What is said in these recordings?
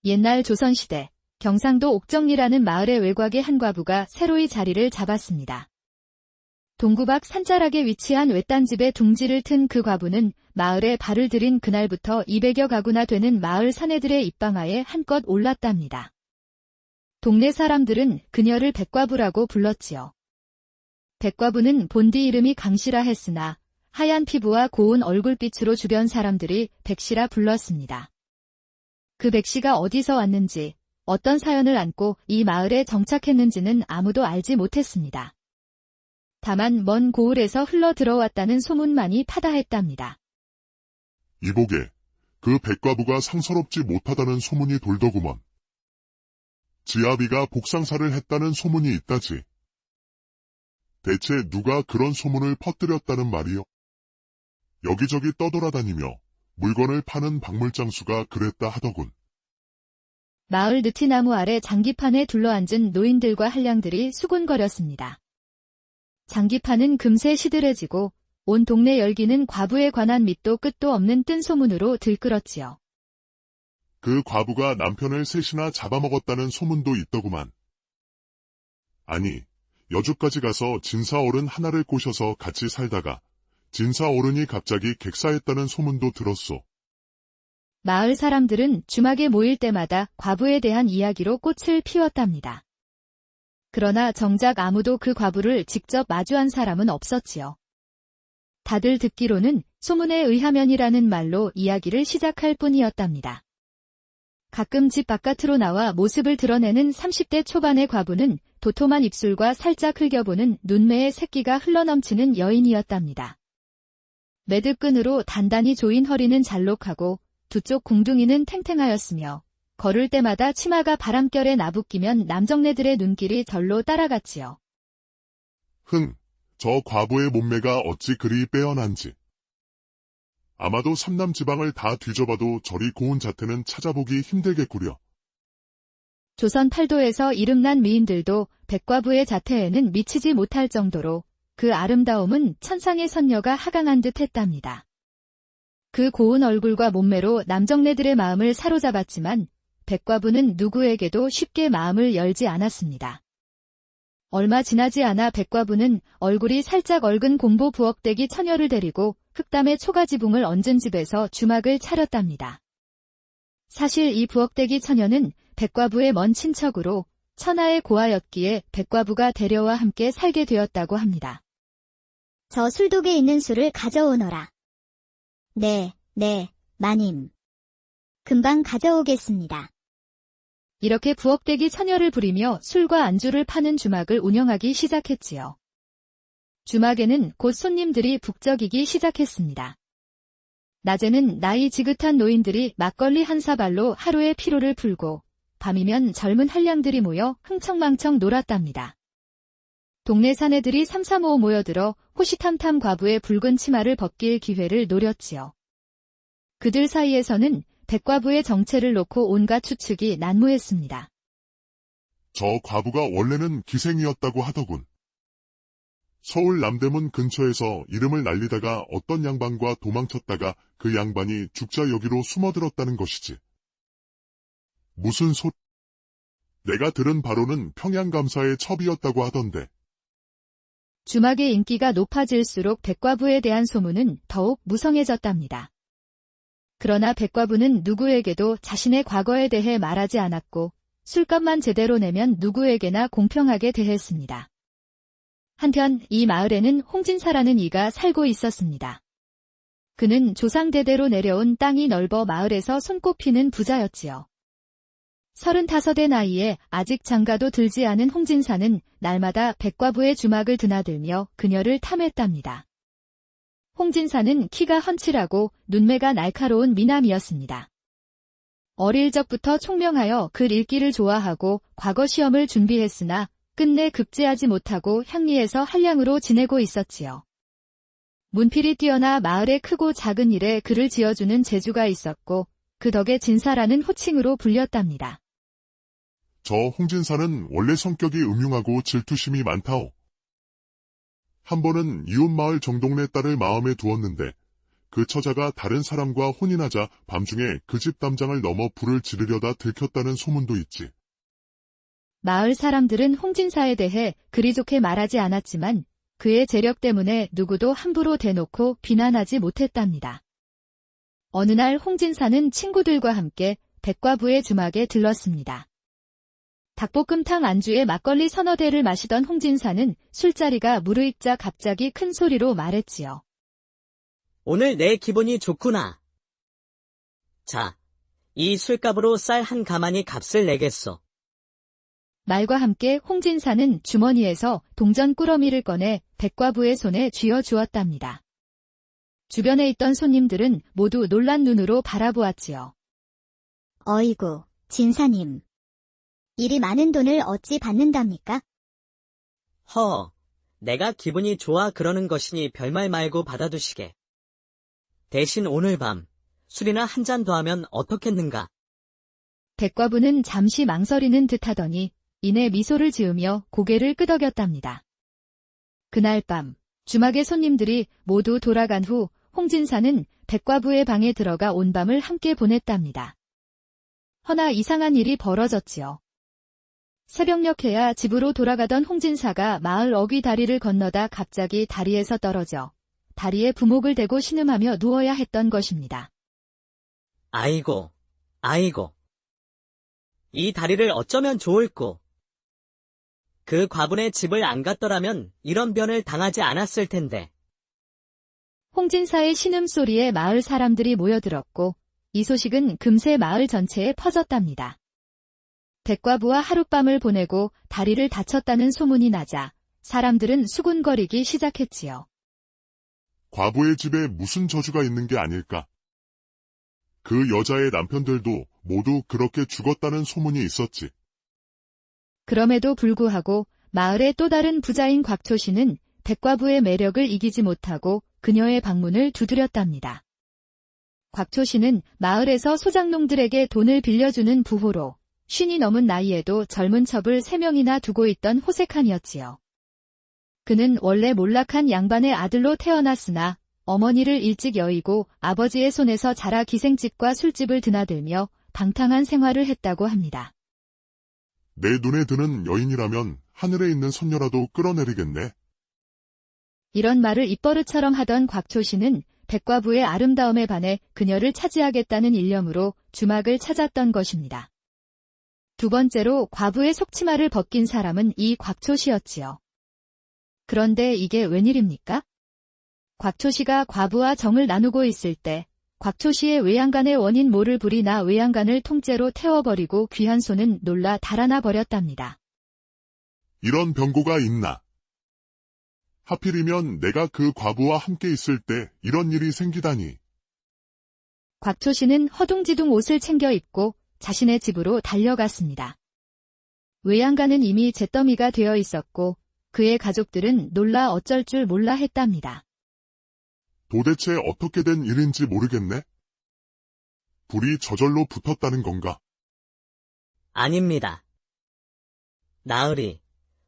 옛날 조선시대 경상도 옥정리라는 마을의 외곽의 한 과부가 새로이 자리를 잡았습니다. 동구박 산자락에 위치한 외딴 집에 둥지를 튼 그 과부는 마을에 발을 들인 그날부터 200여 가구나 되는 마을 사내들의 입방아에 한껏 올랐답니다. 동네 사람들은 그녀를 백과부라고 불렀지요. 백과부는 본디 이름이 강씨라 했으나 하얀 피부와 고운 얼굴빛으로 주변 사람들이 백씨라 불렀습니다. 그 백씨가 어디서 왔는지, 어떤 사연을 안고 이 마을에 정착했는지는 아무도 알지 못했습니다. 다만 먼 고을에서 흘러 들어왔다는 소문만이 파다했답니다. 이보게, 그 백과부가 상서롭지 못하다는 소문이 돌더구먼. 지아비가 복상사를 했다는 소문이 있다지. 대체 누가 그런 소문을 퍼뜨렸다는 말이요? 여기저기 떠돌아다니며 물건을 파는 박물장수가 그랬다 하더군. 마을 느티나무 아래 장기판에 둘러앉은 노인들과 한량들이 수군거렸습니다. 장기판은 금세 시들해지고 온 동네 열기는 과부에 관한 밑도 끝도 없는 뜬 소문으로 들끓었지요. 그 과부가 남편을 셋이나 잡아먹었다는 소문도 있더구만. 아니, 여주까지 가서 진사어른 하나를 꼬셔서 같이 살다가 진사어른이 갑자기 객사했다는 소문도 들었소. 마을 사람들은 주막에 모일 때마다 과부에 대한 이야기로 꽃을 피웠답니다. 그러나 정작 아무도 그 과부를 직접 마주한 사람은 없었지요. 다들 듣기로는 소문에 의하면이라는 말로 이야기를 시작할 뿐이었답니다. 가끔 집 바깥으로 나와 모습을 드러내는 30대 초반의 과부는 도톰한 입술과 살짝 흘겨보는 눈매의 새끼가 흘러넘치는 여인이었답니다. 매듭끈으로 단단히 조인 허리는 잘록하고 두 쪽 궁둥이는 탱탱하였으며 걸을 때마다 치마가 바람결에 나부끼면 남정네들의 눈길이 절로 따라갔지요. 저 과부의 몸매가 어찌 그리 빼어난지. 아마도 삼남지방을 다 뒤져봐도 저리 고운 자태는 찾아보기 힘들겠구려. 조선 팔도에서 이름난 미인들도 백과부의 자태에는 미치지 못할 정도로 그 아름다움은 천상의 선녀가 하강한 듯 했답니다. 그 고운 얼굴과 몸매로 남정네들의 마음을 사로잡았지만 백과부는 누구에게도 쉽게 마음을 열지 않았습니다. 얼마 지나지 않아 백과부는 얼굴이 살짝 얼근 공보 부엌대기 처녀를 데리고 흑담의 초가지붕을 얹은 집에서 주막을 차렸답니다. 사실 이 부엌대기 처녀는 백과부의 먼 친척으로 천하의 고아였기에 백과부가 데려와 함께 살게 되었다고 합니다. 저 술독에 있는 술을 가져오너라. 네, 마님. 금방 가져오겠습니다. 이렇게 부엌대기 처녀를 부리며 술과 안주를 파는 주막을 운영하기 시작했지요. 주막에는 곧 손님들이 북적이기 시작했습니다. 낮에는 나이 지긋한 노인들이 막걸리 한 사발로 하루의 피로를 풀고 밤이면 젊은 한량들이 모여 흥청망청 놀았답니다. 동네 사내들이 삼삼오오 모여들어 호시탐탐 과부의 붉은 치마를 벗길 기회를 노렸지요. 그들 사이에서는 백과부의 정체를 놓고 온갖 추측이 난무했습니다. 저 과부가 원래는 기생이었다고 하더군. 서울 남대문 근처에서 이름을 날리다가 어떤 양반과 도망쳤다가 그 양반이 죽자 여기로 숨어들었다는 것이지. 무슨 소리? 내가 들은 바로는 평양감사의 첩이었다고 하던데. 주막의 인기가 높아질수록 백과부에 대한 소문은 더욱 무성해졌답니다. 그러나 백과부는 누구에게도 자신의 과거에 대해 말하지 않았고 술값만 제대로 내면 누구에게나 공평하게 대했습니다. 한편 이 마을에는 홍진사라는 이가 살고 있었습니다. 그는 조상대대로 내려온 땅이 넓어 마을에서 손꼽히는 부자였지요. 35의 나이에 아직 장가도 들지 않은 홍진사는 날마다 백과부의 주막을 드나들며 그녀를 탐했답니다. 홍진사는 키가 훤칠하고 눈매가 날카로운 미남이었습니다. 어릴 적부터 총명하여 글 읽기를 좋아하고 과거 시험을 준비했으나 끝내 급제하지 못하고 향리에서 한량으로 지내고 있었지요. 문필이 뛰어나 마을의 크고 작은 일에 글을 지어주는 재주가 있었고 그 덕에 진사라는 호칭으로 불렸답니다. 저 홍진사는 원래 성격이 음흉하고 질투심이 많다오. 한 번은 이웃마을 정동네 딸을 마음에 두었는데 그 처자가 다른 사람과 혼인하자 밤중에 그 집 담장을 넘어 불을 지르려다 들켰다는 소문도 있지. 마을 사람들은 홍진사에 대해 그리 좋게 말하지 않았지만 그의 재력 때문에 누구도 함부로 대놓고 비난하지 못했답니다. 어느 날 홍진사는 친구들과 함께 백과부의 주막에 들렀습니다. 닭볶음탕 안주에 막걸리 서너 대를 마시던 홍진사는 술자리가 무르익자 갑자기 큰 소리로 말했지요. 오늘 내 기분이 좋구나. 자, 이 술값으로 쌀 한 가마니 값을 내겠소. 말과 함께 홍진사는 주머니에서 동전 꾸러미를 꺼내 백과부의 손에 쥐어 주었답니다. 주변에 있던 손님들은 모두 놀란 눈으로 바라보았지요. 어이구, 진사님. 이리 많은 돈을 어찌 받는답니까? 내가 기분이 좋아 그러는 것이니 별말 말고 받아두시게. 대신 오늘 밤 술이나 한 잔 더 하면 어떻겠는가? 백과부는 잠시 망설이는 듯하더니 이내 미소를 지으며 고개를 끄덕였답니다. 그날 밤 주막의 손님들이 모두 돌아간 후 홍진사는 백과부의 방에 들어가 온 밤을 함께 보냈답니다. 허나 이상한 일이 벌어졌지요. 새벽녘에야 집으로 돌아가던 홍진사가 마을 어귀 다리를 건너다 갑자기 다리에서 떨어져 다리에 부목을 대고 신음하며 누워야 했던 것입니다. 아이고. 이 다리를 어쩌면 좋을꼬. 그 과분의 집을 안 갔더라면 이런 변을 당하지 않았을 텐데. 홍진사의 신음소리에 마을 사람들이 모여들었고 이 소식은 금세 마을 전체에 퍼졌답니다. 백과부와 하룻밤을 보내고 다리를 다쳤다는 소문이 나자 사람들은 수군거리기 시작했지요. 과부의 집에 무슨 저주가 있는 게 아닐까? 그 여자의 남편들도 모두 그렇게 죽었다는 소문이 있었지. 그럼에도 불구하고 마을의 또 다른 부자인 곽초씨는 백과부의 매력을 이기지 못하고 그녀의 방문을 두드렸답니다. 곽초씨는 마을에서 소장농들에게 돈을 빌려주는 부호로 50이 넘은 나이에도 젊은 첩을 3명이나 두고 있던 호색한이었지요. 그는 원래 몰락한 양반의 아들로 태어났으나 어머니를 일찍 여의고 아버지의 손에서 자라 기생집과 술집을 드나들며 방탕한 생활을 했다고 합니다. 내 눈에 드는 여인이라면 하늘에 있는 선녀라도 끌어내리겠네. 이런 말을 입버릇처럼 하던 곽초씨는 백과부의 아름다움에 반해 그녀를 차지하겠다는 일념으로 주막을 찾았던 것입니다. 두 번째로 과부의 속치마를 벗긴 사람은 이 곽초씨였지요. 그런데 이게 웬일입니까? 곽초씨가 과부와 정을 나누고 있을 때 곽초씨의 외양간의 원인 모를 불이 나 외양간을 통째로 태워버리고 귀한 손은 놀라 달아나 버렸답니다. 이런 병고가 있나? 하필이면 내가 그 과부와 함께 있을 때 이런 일이 생기다니. 곽초씨는 허둥지둥 옷을 챙겨 입고 자신의 집으로 달려갔습니다. 외양간은 이미 잿더미가 되어 있었고 그의 가족들은 놀라 어쩔 줄 몰라 했답니다. 도대체 어떻게 된 일인지 모르겠네? 불이 저절로 붙었다는 건가? 아닙니다. 나으리,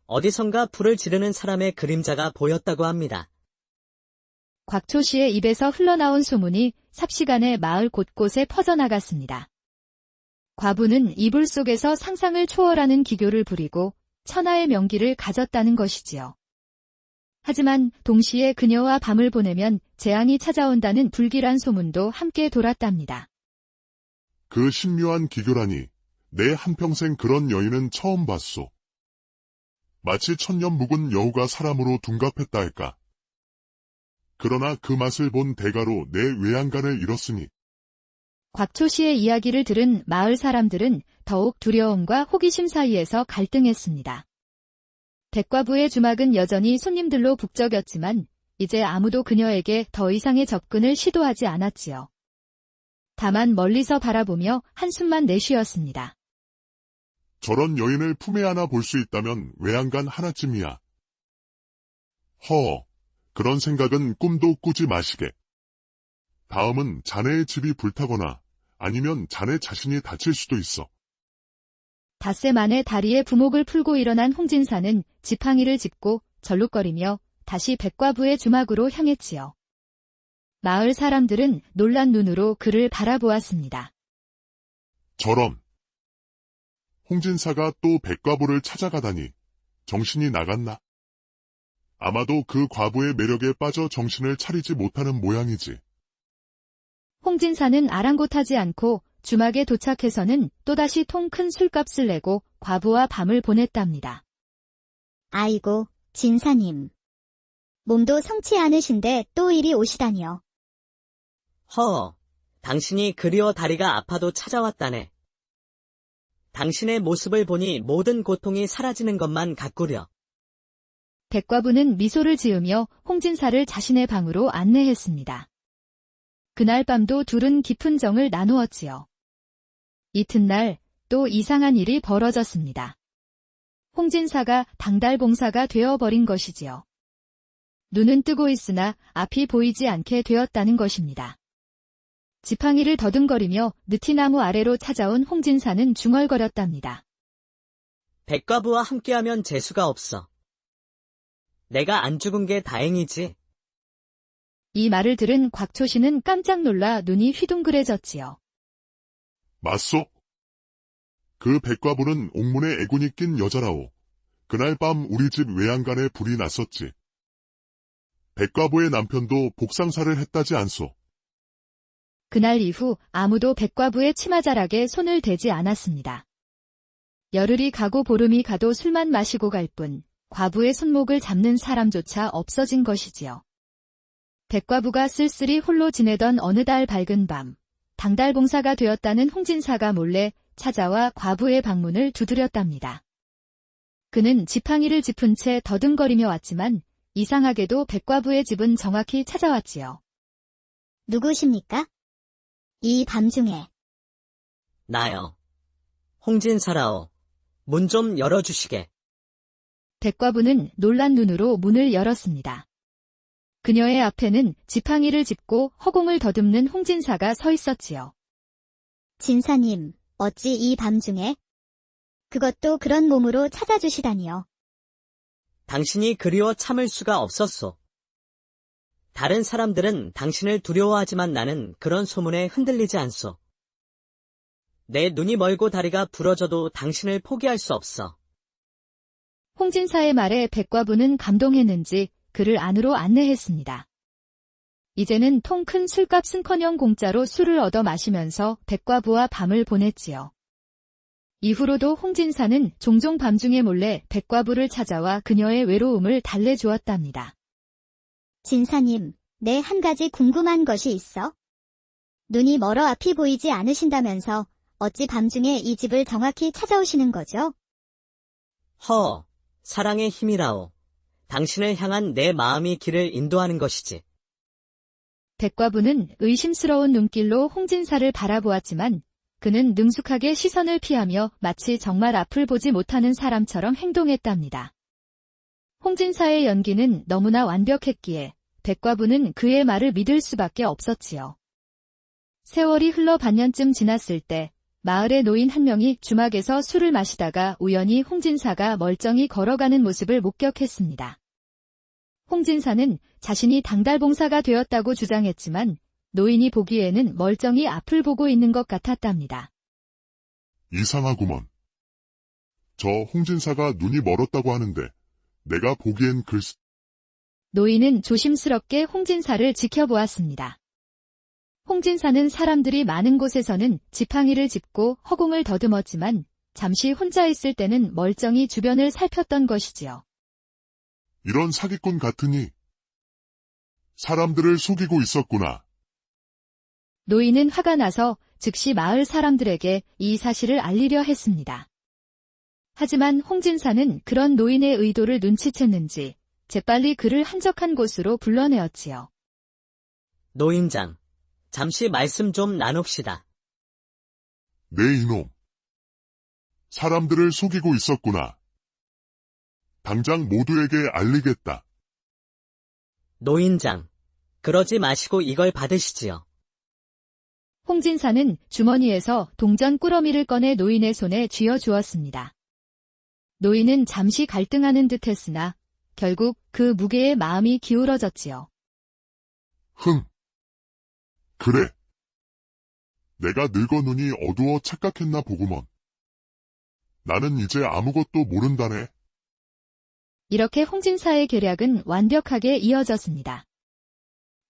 어디선가 불을 지르는 사람의 그림자가 보였다고 합니다. 곽초씨의 입에서 흘러나온 소문이 삽시간에 마을 곳곳에 퍼져나갔습니다. 과부는 이불 속에서 상상을 초월하는 기교를 부리고 천하의 명기를 가졌다는 것이지요. 하지만 동시에 그녀와 밤을 보내면 재앙이 찾아온다는 불길한 소문도 함께 돌았답니다. 그 신묘한 기교라니 내 한평생 그런 여인은 처음 봤소. 마치 천년 묵은 여우가 사람으로 둔갑했다 할까. 그러나 그 맛을 본 대가로 내 외양간을 잃었으니. 곽초씨의 이야기를 들은 마을 사람들은 더욱 두려움과 호기심 사이에서 갈등했습니다. 백과부의 주막은 여전히 손님들로 북적였지만 이제 아무도 그녀에게 더 이상의 접근을 시도하지 않았지요. 다만 멀리서 바라보며 한숨만 내쉬었습니다. 저런 여인을 품에 안아 볼 수 있다면 외양간 하나쯤이야. 그런 생각은 꿈도 꾸지 마시게. 다음은 자네의 집이 불타거나 아니면 자네 자신이 다칠 수도 있어. 닷새 만에 다리에 부목을 풀고 일어난 홍진사는 지팡이를 짚고 절룩거리며 다시 백과부의 주막으로 향했지요. 마을 사람들은 놀란 눈으로 그를 바라보았습니다. 저런. 홍진사가 또 백과부를 찾아가다니 정신이 나갔나? 아마도 그 과부의 매력에 빠져 정신을 차리지 못하는 모양이지. 홍진사는 아랑곳하지 않고 주막에 도착해서는 또다시 통 큰 술값을 내고 과부와 밤을 보냈답니다. 아이고, 진사님. 몸도 성치 않으신데 또 이리 오시다니요. 당신이 그리워 다리가 아파도 찾아왔다네. 당신의 모습을 보니 모든 고통이 사라지는 것만 같구려. 백과부는 미소를 지으며 홍진사를 자신의 방으로 안내했습니다. 그날 밤도 둘은 깊은 정을 나누었지요. 이튿날 또 이상한 일이 벌어졌습니다. 홍진사가 당달봉사가 되어버린 것이지요. 눈은 뜨고 있으나 앞이 보이지 않게 되었다는 것입니다. 지팡이를 더듬거리며 느티나무 아래로 찾아온 홍진사는 중얼거렸답니다. 백과부와 함께하면 재수가 없어. 내가 안 죽은 게 다행이지. 이 말을 들은 곽초신은 깜짝 놀라 눈이 휘둥그레졌지요. 맞소? 그 백과부는 옥문에 애군이 낀 여자라오. 그날 밤 우리 집 외양간에 불이 났었지. 백과부의 남편도 복상사를 했다지 않소. 그날 이후 아무도 백과부의 치마자락에 손을 대지 않았습니다. 열흘이 가고 보름이 가도 술만 마시고 갈 뿐 과부의 손목을 잡는 사람조차 없어진 것이지요. 백과부가 쓸쓸히 홀로 지내던 어느 달 밝은 밤, 당달봉사가 되었다는 홍진사가 몰래 찾아와 과부의 방문을 두드렸답니다. 그는 지팡이를 짚은 채 더듬거리며 왔지만 이상하게도 백과부의 집은 정확히 찾아왔지요. 누구십니까? 이 밤중에. 나요. 홍진사라오. 문 좀 열어주시게. 백과부는 놀란 눈으로 문을 열었습니다. 그녀의 앞에는 지팡이를 짚고 허공을 더듬는 홍진사가 서 있었지요. 진사님, 어찌 이 밤중에? 그것도 그런 몸으로 찾아주시다니요. 당신이 그리워 참을 수가 없었소. 다른 사람들은 당신을 두려워하지만 나는 그런 소문에 흔들리지 않소. 내 눈이 멀고 다리가 부러져도 당신을 포기할 수 없어. 홍진사의 말에 백과부는 감동했는지 그를 안으로 안내했습니다. 이제는 통 큰 술값은커녕 공짜로 술을 얻어 마시면서 백과부와 밤을 보냈지요. 이후로도 홍진사는 종종 밤중에 몰래 백과부를 찾아와 그녀의 외로움을 달래주었답니다. 진사님, 내 한 가지 궁금한 것이 있어. 눈이 멀어 앞이 보이지 않으신다면서 어찌 밤중에 이 집을 정확히 찾아오시는 거죠? 사랑의 힘이라오. 당신을 향한 내 마음이 길을 인도하는 것이지. 백과부는 의심스러운 눈길로 홍진사를 바라보았지만 그는 능숙하게 시선을 피하며 마치 정말 앞을 보지 못하는 사람처럼 행동했답니다. 홍진사의 연기는 너무나 완벽했기에 백과부는 그의 말을 믿을 수밖에 없었지요. 세월이 흘러 반년쯤 지났을 때 마을의 노인 한 명이 주막에서 술을 마시다가 우연히 홍진사가 멀쩡히 걸어가는 모습을 목격했습니다. 홍진사는 자신이 당달봉사가 되었다고 주장했지만 노인이 보기에는 멀쩡히 앞을 보고 있는 것 같았답니다. 이상하구먼. 저 홍진사가 눈이 멀었다고 하는데 내가 보기엔 글쎄. 노인은 조심스럽게 홍진사를 지켜보았습니다. 홍진사는 사람들이 많은 곳에서는 지팡이를 짚고 허공을 더듬었지만 잠시 혼자 있을 때는 멀쩡히 주변을 살폈던 것이지요. 이런 사기꾼 같으니 사람들을 속이고 있었구나. 노인은 화가 나서 즉시 마을 사람들에게 이 사실을 알리려 했습니다. 하지만 홍진사는 그런 노인의 의도를 눈치챘는지 재빨리 그를 한적한 곳으로 불러내었지요. 노인장, 잠시 말씀 좀 나눕시다. 네 이놈. 사람들을 속이고 있었구나. 당장 모두에게 알리겠다. 노인장, 그러지 마시고 이걸 받으시지요. 홍진사는 주머니에서 동전 꾸러미를 꺼내 노인의 손에 쥐어주었습니다. 노인은 잠시 갈등하는 듯했으나 결국 그 무게에 마음이 기울어졌지요. 흥, 그래. 내가 늙어 눈이 어두워 착각했나 보구먼. 나는 이제 아무것도 모른다네. 이렇게 홍진사의 계략은 완벽하게 이어졌습니다.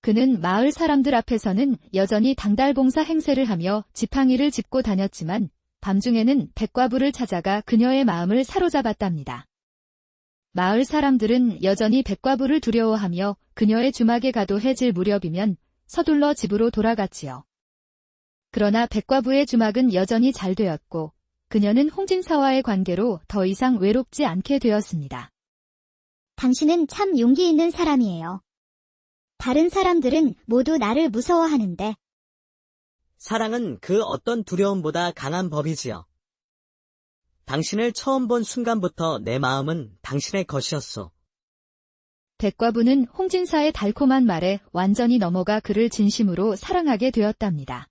그는 마을 사람들 앞에서는 여전히 당달봉사 행세를 하며 지팡이를 짚고 다녔지만 밤중에는 백과부를 찾아가 그녀의 마음을 사로잡았답니다. 마을 사람들은 여전히 백과부를 두려워하며 그녀의 주막에 가도 해질 무렵이면 서둘러 집으로 돌아갔지요. 그러나 백과부의 주막은 여전히 잘 되었고 그녀는 홍진사와의 관계로 더 이상 외롭지 않게 되었습니다. 당신은 참 용기 있는 사람이에요. 다른 사람들은 모두 나를 무서워하는데 사랑은 그 어떤 두려움보다 강한 법이지요. 당신을 처음 본 순간부터 내 마음은 당신의 것이었소. 백과부는 홍진사의 달콤한 말에 완전히 넘어가 그를 진심으로 사랑하게 되었답니다.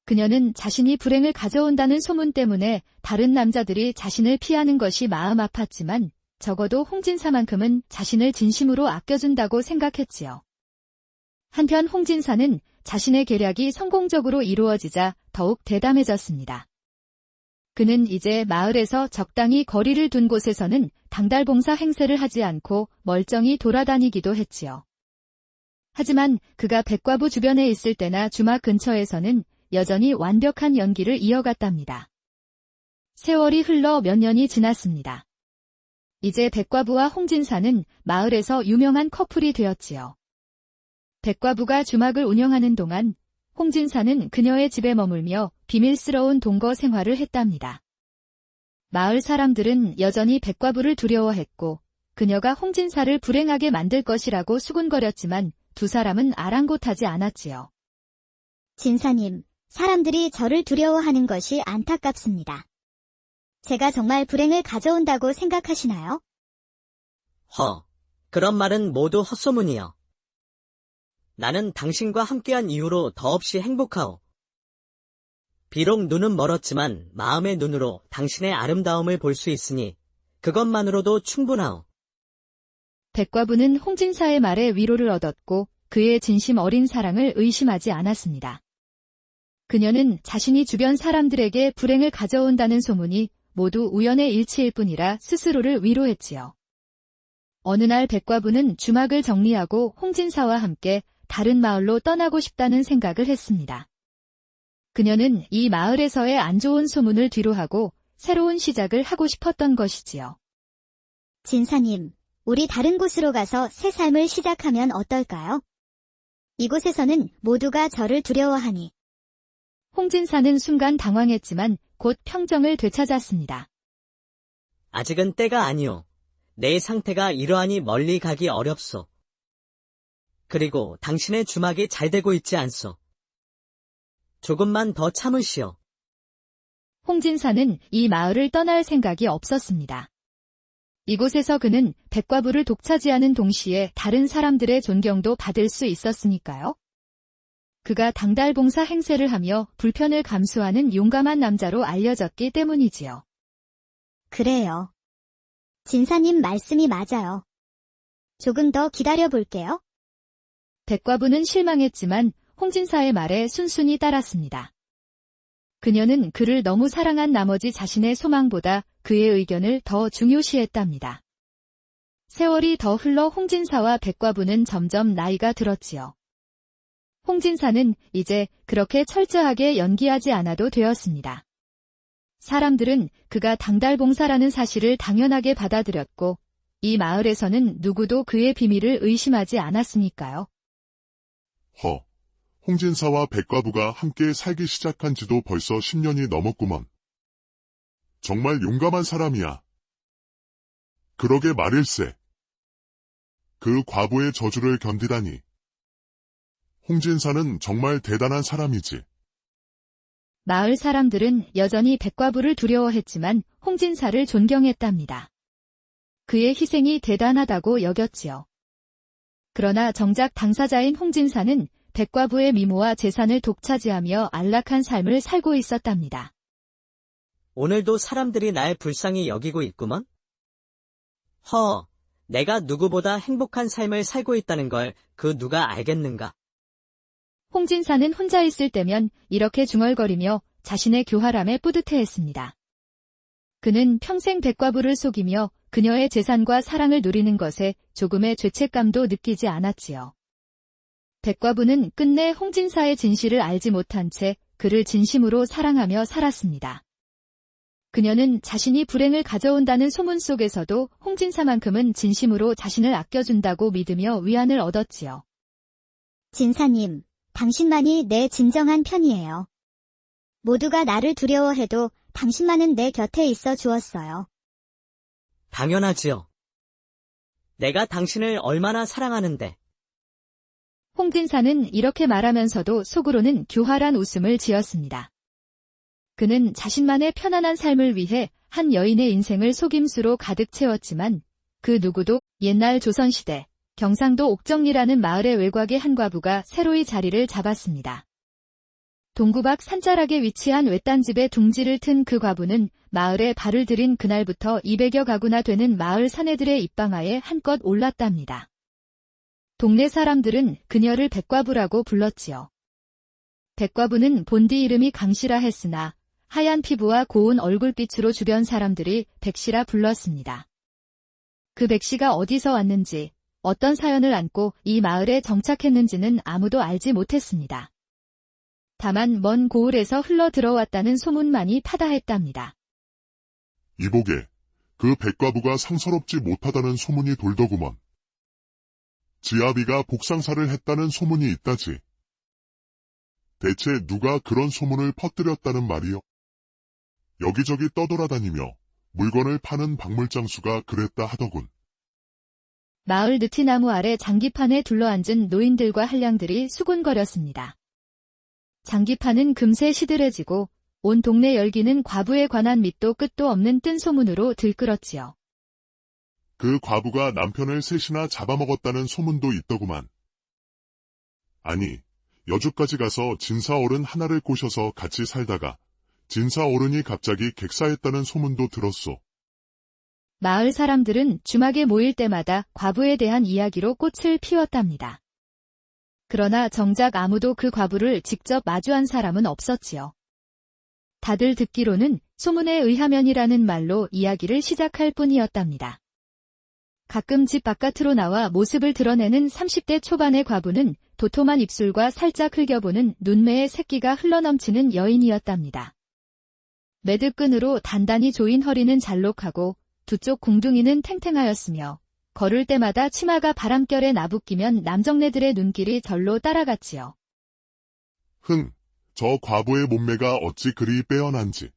그녀는 자신이 불행을 가져온다는 소문 때문에 다른 남자들이 자신을 피하는 것이 마음 아팠지만 적어도 홍진사만큼은 자신을 진심으로 아껴준다고 생각했지요. 한편 홍진사는 자신의 계략이 성공적으로 이루어지자 더욱 대담해졌습니다. 그는 이제 마을에서 적당히 거리를 둔 곳에서는 당달봉사 행세를 하지 않고 멀쩡히 돌아다니기도 했지요. 하지만 그가 백과부 주변에 있을 때나 주막 근처에서는 여전히 완벽한 연기를 이어갔답니다. 세월이 흘러 몇 년이 지났습니다. 이제 백과부와 홍진사는 마을에서 유명한 커플이 되었지요. 백과부가 주막을 운영하는 동안 홍진사는 그녀의 집에 머물며 비밀스러운 동거 생활을 했답니다. 마을 사람들은 여전히 백과부를 두려워했고 그녀가 홍진사를 불행하게 만들 것이라고 수군거렸지만 두 사람은 아랑곳하지 않았지요. 진사님, 사람들이 저를 두려워하는 것이 안타깝습니다. 제가 정말 불행을 가져온다고 생각하시나요? 그런 말은 모두 헛소문이요. 나는 당신과 함께한 이후로 더없이 행복하오. 비록 눈은 멀었지만 마음의 눈으로 당신의 아름다움을 볼 수 있으니 그것만으로도 충분하오. 백과부는 홍진사의 말에 위로를 얻었고 그의 진심 어린 사랑을 의심하지 않았습니다. 그녀는 자신이 주변 사람들에게 불행을 가져온다는 소문이 모두 우연의 일치일 뿐이라 스스로를 위로했지요. 어느 날 백과부는 주막을 정리하고 홍진사와 함께 다른 마을로 떠나고 싶다는 생각을 했습니다. 그녀는 이 마을에서의 안 좋은 소문을 뒤로하고 새로운 시작을 하고 싶었던 것이지요. 진사님, 우리 다른 곳으로 가서 새 삶을 시작하면 어떨까요? 이곳에서는 모두가 저를 두려워하니. 홍진사는 순간 당황했지만 곧 평정을 되찾았습니다. 아직은 때가 아니오. 내 상태가 이러하니 멀리 가기 어렵소. 그리고 당신의 주막이 잘 되고 있지 않소. 조금만 더 참으시오. 홍진사는 이 마을을 떠날 생각이 없었습니다. 이곳에서 그는 백과부를 독차지하는 동시에 다른 사람들의 존경도 받을 수 있었으니까요. 그가 당달봉사 행세를 하며 불편을 감수하는 용감한 남자로 알려졌기 때문이지요. 그래요. 진사님 말씀이 맞아요. 조금 더 기다려 볼게요. 백과부는 실망했지만 홍진사의 말에 순순히 따랐습니다. 그녀는 그를 너무 사랑한 나머지 자신의 소망보다 그의 의견을 더 중요시했답니다. 세월이 더 흘러 홍진사와 백과부는 점점 나이가 들었지요. 홍진사는 이제 그렇게 철저하게 연기하지 않아도 되었습니다. 사람들은 그가 당달봉사라는 사실을 당연하게 받아들였고 이 마을에서는 누구도 그의 비밀을 의심하지 않았으니까요. 홍진사와 백과부가 함께 살기 시작한 지도 벌써 10년이 넘었구먼. 정말 용감한 사람이야. 그러게 말일세. 그 과부의 저주를 견디다니. 홍진사는 정말 대단한 사람이지. 마을 사람들은 여전히 백과부를 두려워했지만 홍진사를 존경했답니다. 그의 희생이 대단하다고 여겼지요. 그러나 정작 당사자인 홍진사는 백과부의 미모와 재산을 독차지하며 안락한 삶을 살고 있었답니다. 오늘도 사람들이 날 불쌍히 여기고 있구먼? 내가 누구보다 행복한 삶을 살고 있다는 걸 그 누가 알겠는가? 홍진사는 혼자 있을 때면 이렇게 중얼거리며 자신의 교활함에 뿌듯해했습니다. 그는 평생 백과부를 속이며 그녀의 재산과 사랑을 누리는 것에 조금의 죄책감도 느끼지 않았지요. 백과부는 끝내 홍진사의 진실을 알지 못한 채 그를 진심으로 사랑하며 살았습니다. 그녀는 자신이 불행을 가져온다는 소문 속에서도 홍진사만큼은 진심으로 자신을 아껴준다고 믿으며 위안을 얻었지요. 진사님, 당신만이 내 진정한 편이에요. 모두가 나를 두려워해도 당신만은 내 곁에 있어 주었어요. 당연하지요. 내가 당신을 얼마나 사랑하는데. 홍진사는 이렇게 말하면서도 속으로는 교활한 웃음을 지었습니다. 그는 자신만의 편안한 삶을 위해 한 여인의 인생을 속임수로 가득 채웠지만 그 누구도 옛날 조선시대 경상도 옥정리라는 마을의 외곽의 한 과부가 새로이 자리를 잡았습니다. 동구 밖 산자락에 위치한 외딴집에 둥지를 튼 그 과부는 마을에 발을 들인 그날부터 200여 가구나 되는 마을 사내들의 입방아에 한껏 올랐답니다. 동네 사람들은 그녀를 백과부라고 불렀지요. 백과부는 본디 이름이 강씨라 했으나 하얀 피부와 고운 얼굴빛으로 주변 사람들이 백씨라 불렀습니다. 그 백씨가 어디서 왔는지, 어떤 사연을 안고 이 마을에 정착했는지는 아무도 알지 못했습니다. 다만 먼 고을에서 흘러 들어왔다는 소문만이 파다했답니다. 이복에 그 백과부가 상서롭지 못하다는 소문이 돌더구먼. 지아비가 복상사를 했다는 소문이 있다지. 대체 누가 그런 소문을 퍼뜨렸다는 말이요? 여기저기 떠돌아다니며 물건을 파는 박물장수가 그랬다 하더군. 마을 느티나무 아래 장기판에 둘러앉은 노인들과 한량들이 수군거렸습니다. 장기판은 금세 시들해지고 온 동네 열기는 과부에 관한 밑도 끝도 없는 뜬 소문으로 들끓었지요. 그 과부가 남편을 셋이나 잡아먹었다는 소문도 있더구만. 아니, 여주까지 가서 진사 어른 하나를 꼬셔서 같이 살다가 진사 어른이 갑자기 객사했다는 소문도 들었소. 마을 사람들은 주막에 모일 때마다 과부에 대한 이야기로 꽃을 피웠답니다. 그러나 정작 아무도 그 과부를 직접 마주한 사람은 없었지요. 다들 듣기로는 소문에 의하면이라는 말로 이야기를 시작할 뿐이었답니다. 가끔 집 바깥으로 나와 모습을 드러내는 30대 초반의 과부는 도톰한 입술과 살짝 흘겨보는 눈매의 새끼가 흘러넘치는 여인이었답니다. 매듭끈으로 단단히 조인 허리는 잘록하고 두 쪽 궁둥이는 탱탱하였으며 걸을 때마다 치마가 바람결에 나부끼면 남정네들의 눈길이 절로 따라갔지요. 저 과부의 몸매가 어찌 그리 빼어난지.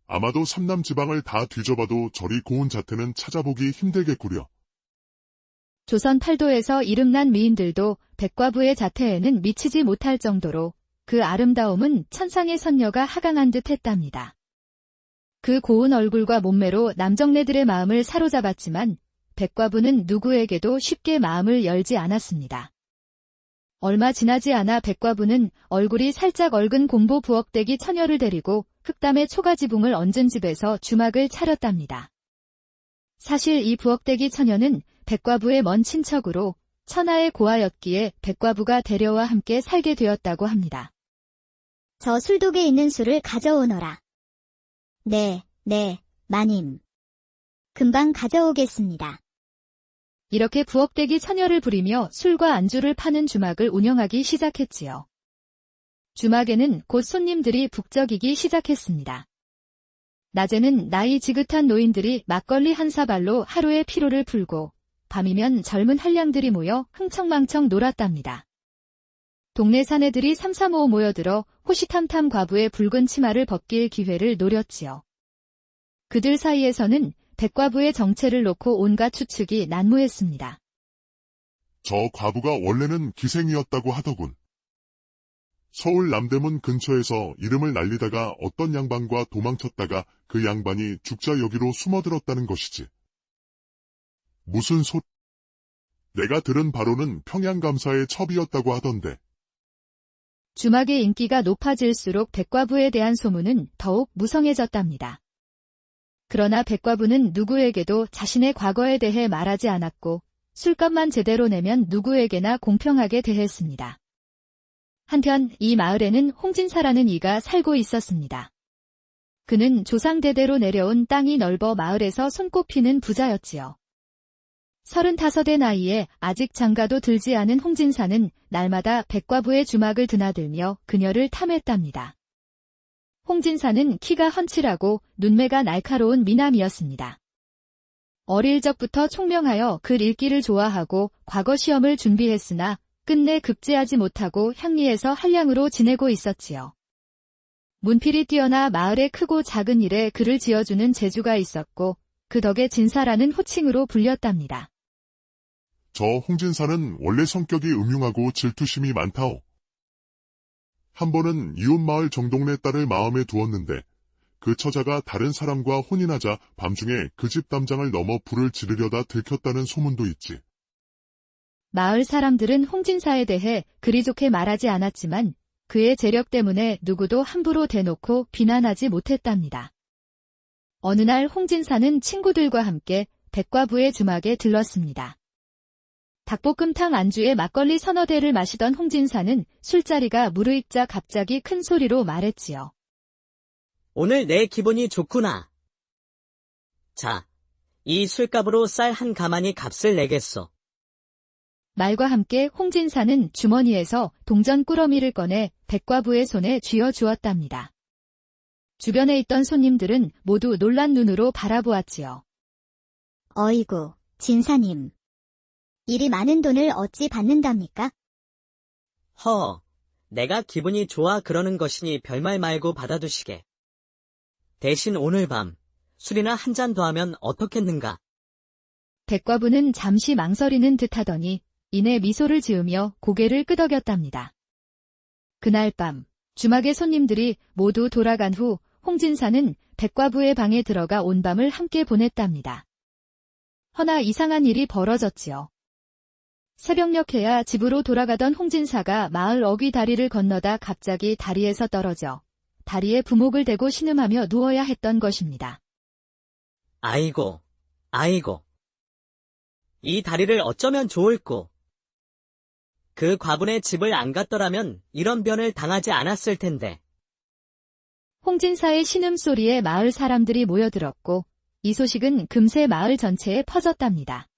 아마도 삼남 지방을 다 뒤져봐도 저리 고운 자태는 찾아보기 힘들겠구려. 조선 팔도에서 이름난 미인들도 백과부의 자태에는 미치지 못할 정도로 그 아름다움은 천상의 선녀가 하강한 듯 했답니다. 그 고운 얼굴과 몸매로 남정네들의 마음을 사로잡았지만 백과부는 누구에게도 쉽게 마음을 열지 않았습니다. 얼마 지나지 않아 백과부는 얼굴이 살짝 얼근 공보 부엌대기 처녀를 데리고 흑담의 초가지붕을 얹은 집에서 주막을 차렸답니다. 사실 이 부엌대기 처녀는 백과부의 먼 친척으로 천하의 고아였기에 백과부가 데려와 함께 살게 되었다고 합니다. 저 술독에 있는 술을 가져오너라. 네, 마님. 금방 가져오겠습니다. 이렇게 부엌대기 처녀를 부리며 술과 안주를 파는 주막을 운영하기 시작했지요. 주막에는 곧 손님들이 북적이기 시작했습니다. 낮에는 나이 지긋한 노인들이 막걸리 한 사발로 하루의 피로를 풀고 밤이면 젊은 한량들이 모여 흥청망청 놀았답니다. 동네 사내들이 삼삼오오 모여들어 호시탐탐 과부의 붉은 치마를 벗길 기회를 노렸지요. 그들 사이에서는 백과부의 정체를 놓고 온갖 추측이 난무했습니다. 저 과부가 원래는 기생이었다고 하더군. 서울 남대문 근처에서 이름을 날리다가 어떤 양반과 도망쳤다가 그 양반이 죽자 여기로 숨어들었다는 것이지. 무슨 소... 내가 들은 바로는 평양감사의 첩이었다고 하던데. 주막의 인기가 높아질수록 백과부에 대한 소문은 더욱 무성해졌답니다. 그러나 백과부는 누구에게도 자신의 과거에 대해 말하지 않았고 술값만 제대로 내면 누구에게나 공평하게 대했습니다. 한편 이 마을에는 홍진사라는 이가 살고 있었습니다. 그는 조상대대로 내려온 땅이 넓어 마을에서 손꼽히는 부자였지요. 35의 나이에 아직 장가도 들지 않은 홍진사는 날마다 백과부의 주막을 드나들며 그녀를 탐했답니다. 홍진사는 키가 훤칠하고 눈매가 날카로운 미남이었습니다. 어릴 적부터 총명하여 글 읽기를 좋아하고 과거 시험을 준비했으나 끝내 급제하지 못하고 향리에서 한량으로 지내고 있었지요. 문필이 뛰어나 마을의 크고 작은 일에 글을 지어주는 재주가 있었고 그 덕에 진사라는 호칭으로 불렸답니다. 저 홍진사는 원래 성격이 음흉하고 질투심이 많다오. 한 번은 이웃마을 정동네 딸을 마음에 두었는데 그 처자가 다른 사람과 혼인하자 밤중에 그 집 담장을 넘어 불을 지르려다 들켰다는 소문도 있지. 마을 사람들은 홍진사에 대해 그리 좋게 말하지 않았지만 그의 재력 때문에 누구도 함부로 대놓고 비난하지 못했답니다. 어느 날 홍진사는 친구들과 함께 백과부의 주막에 들렀습니다. 닭볶음탕 안주에 막걸리 서너 대를 마시던 홍진사는 술자리가 무르익자 갑자기 큰 소리로 말했지요. 오늘 내 기분이 좋구나. 자, 이 술값으로 쌀 한 가마니 값을 내겠어. 말과 함께 홍진사는 주머니에서 동전 꾸러미를 꺼내 백과부의 손에 쥐어주었답니다. 주변에 있던 손님들은 모두 놀란 눈으로 바라보았지요. 어이구, 진사님. 이리 많은 돈을 어찌 받는답니까? 내가 기분이 좋아 그러는 것이니 별말 말고 받아두시게. 대신 오늘 밤 술이나 한 잔 더 하면 어떻겠는가? 백과부는 잠시 망설이는 듯하더니 이내 미소를 지으며 고개를 끄덕였답니다. 그날 밤 주막의 손님들이 모두 돌아간 후 홍진사는 백과부의 방에 들어가 온 밤을 함께 보냈답니다. 허나 이상한 일이 벌어졌지요. 새벽녘에야 집으로 돌아가던 홍진사가 마을 어귀 다리를 건너다 갑자기 다리에서 떨어져 다리에 부목을 대고 신음하며 누워야 했던 것입니다. 아이고. 이 다리를 어쩌면 좋을꼬. 그 과분의 집을 안 갔더라면 이런 변을 당하지 않았을 텐데. 홍진사의 신음소리에 마을 사람들이 모여들었고 이 소식은 금세 마을 전체에 퍼졌답니다.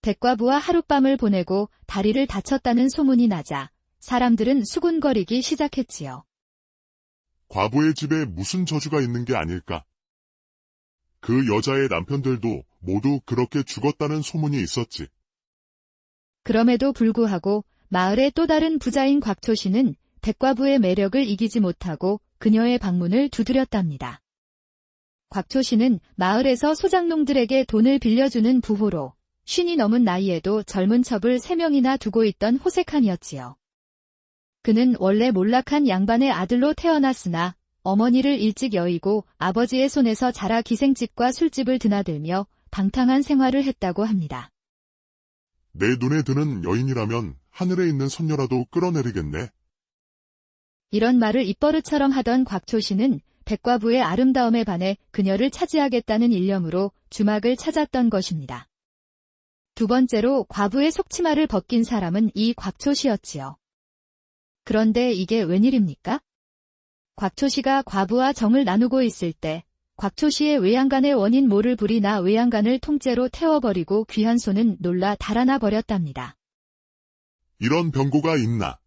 백과부와 하룻밤을 보내고 다리를 다쳤다는 소문이 나자 사람들은 수군거리기 시작했지요. 과부의 집에 무슨 저주가 있는 게 아닐까? 그 여자의 남편들도 모두 그렇게 죽었다는 소문이 있었지. 그럼에도 불구하고 마을의 또 다른 부자인 곽초씨는 백과부의 매력을 이기지 못하고 그녀의 방문을 두드렸답니다. 곽초씨는 마을에서 소장농들에게 돈을 빌려주는 부호로 50이 넘은 나이에도 젊은 첩을 3명이나 두고 있던 호색한이었지요. 그는 원래 몰락한 양반의 아들로 태어났으나 어머니를 일찍 여의고 아버지의 손에서 자라 기생집과 술집을 드나들며 방탕한 생활을 했다고 합니다. 내 눈에 드는 여인이라면 하늘에 있는 선녀라도 끌어내리겠네. 이런 말을 입버릇처럼 하던 곽초씨는 백과부의 아름다움에 반해 그녀를 차지하겠다는 일념으로 주막을 찾았던 것입니다. 두 번째로 과부의 속치마를 벗긴 사람은 이 곽초씨였지요. 그런데 이게 웬일입니까? 곽초씨가 과부와 정을 나누고 있을 때 곽초씨의 외양간의 원인 모를 불이 나 외양간을 통째로 태워버리고 귀한 손은 놀라 달아나 버렸답니다. 이런 병고가 있나?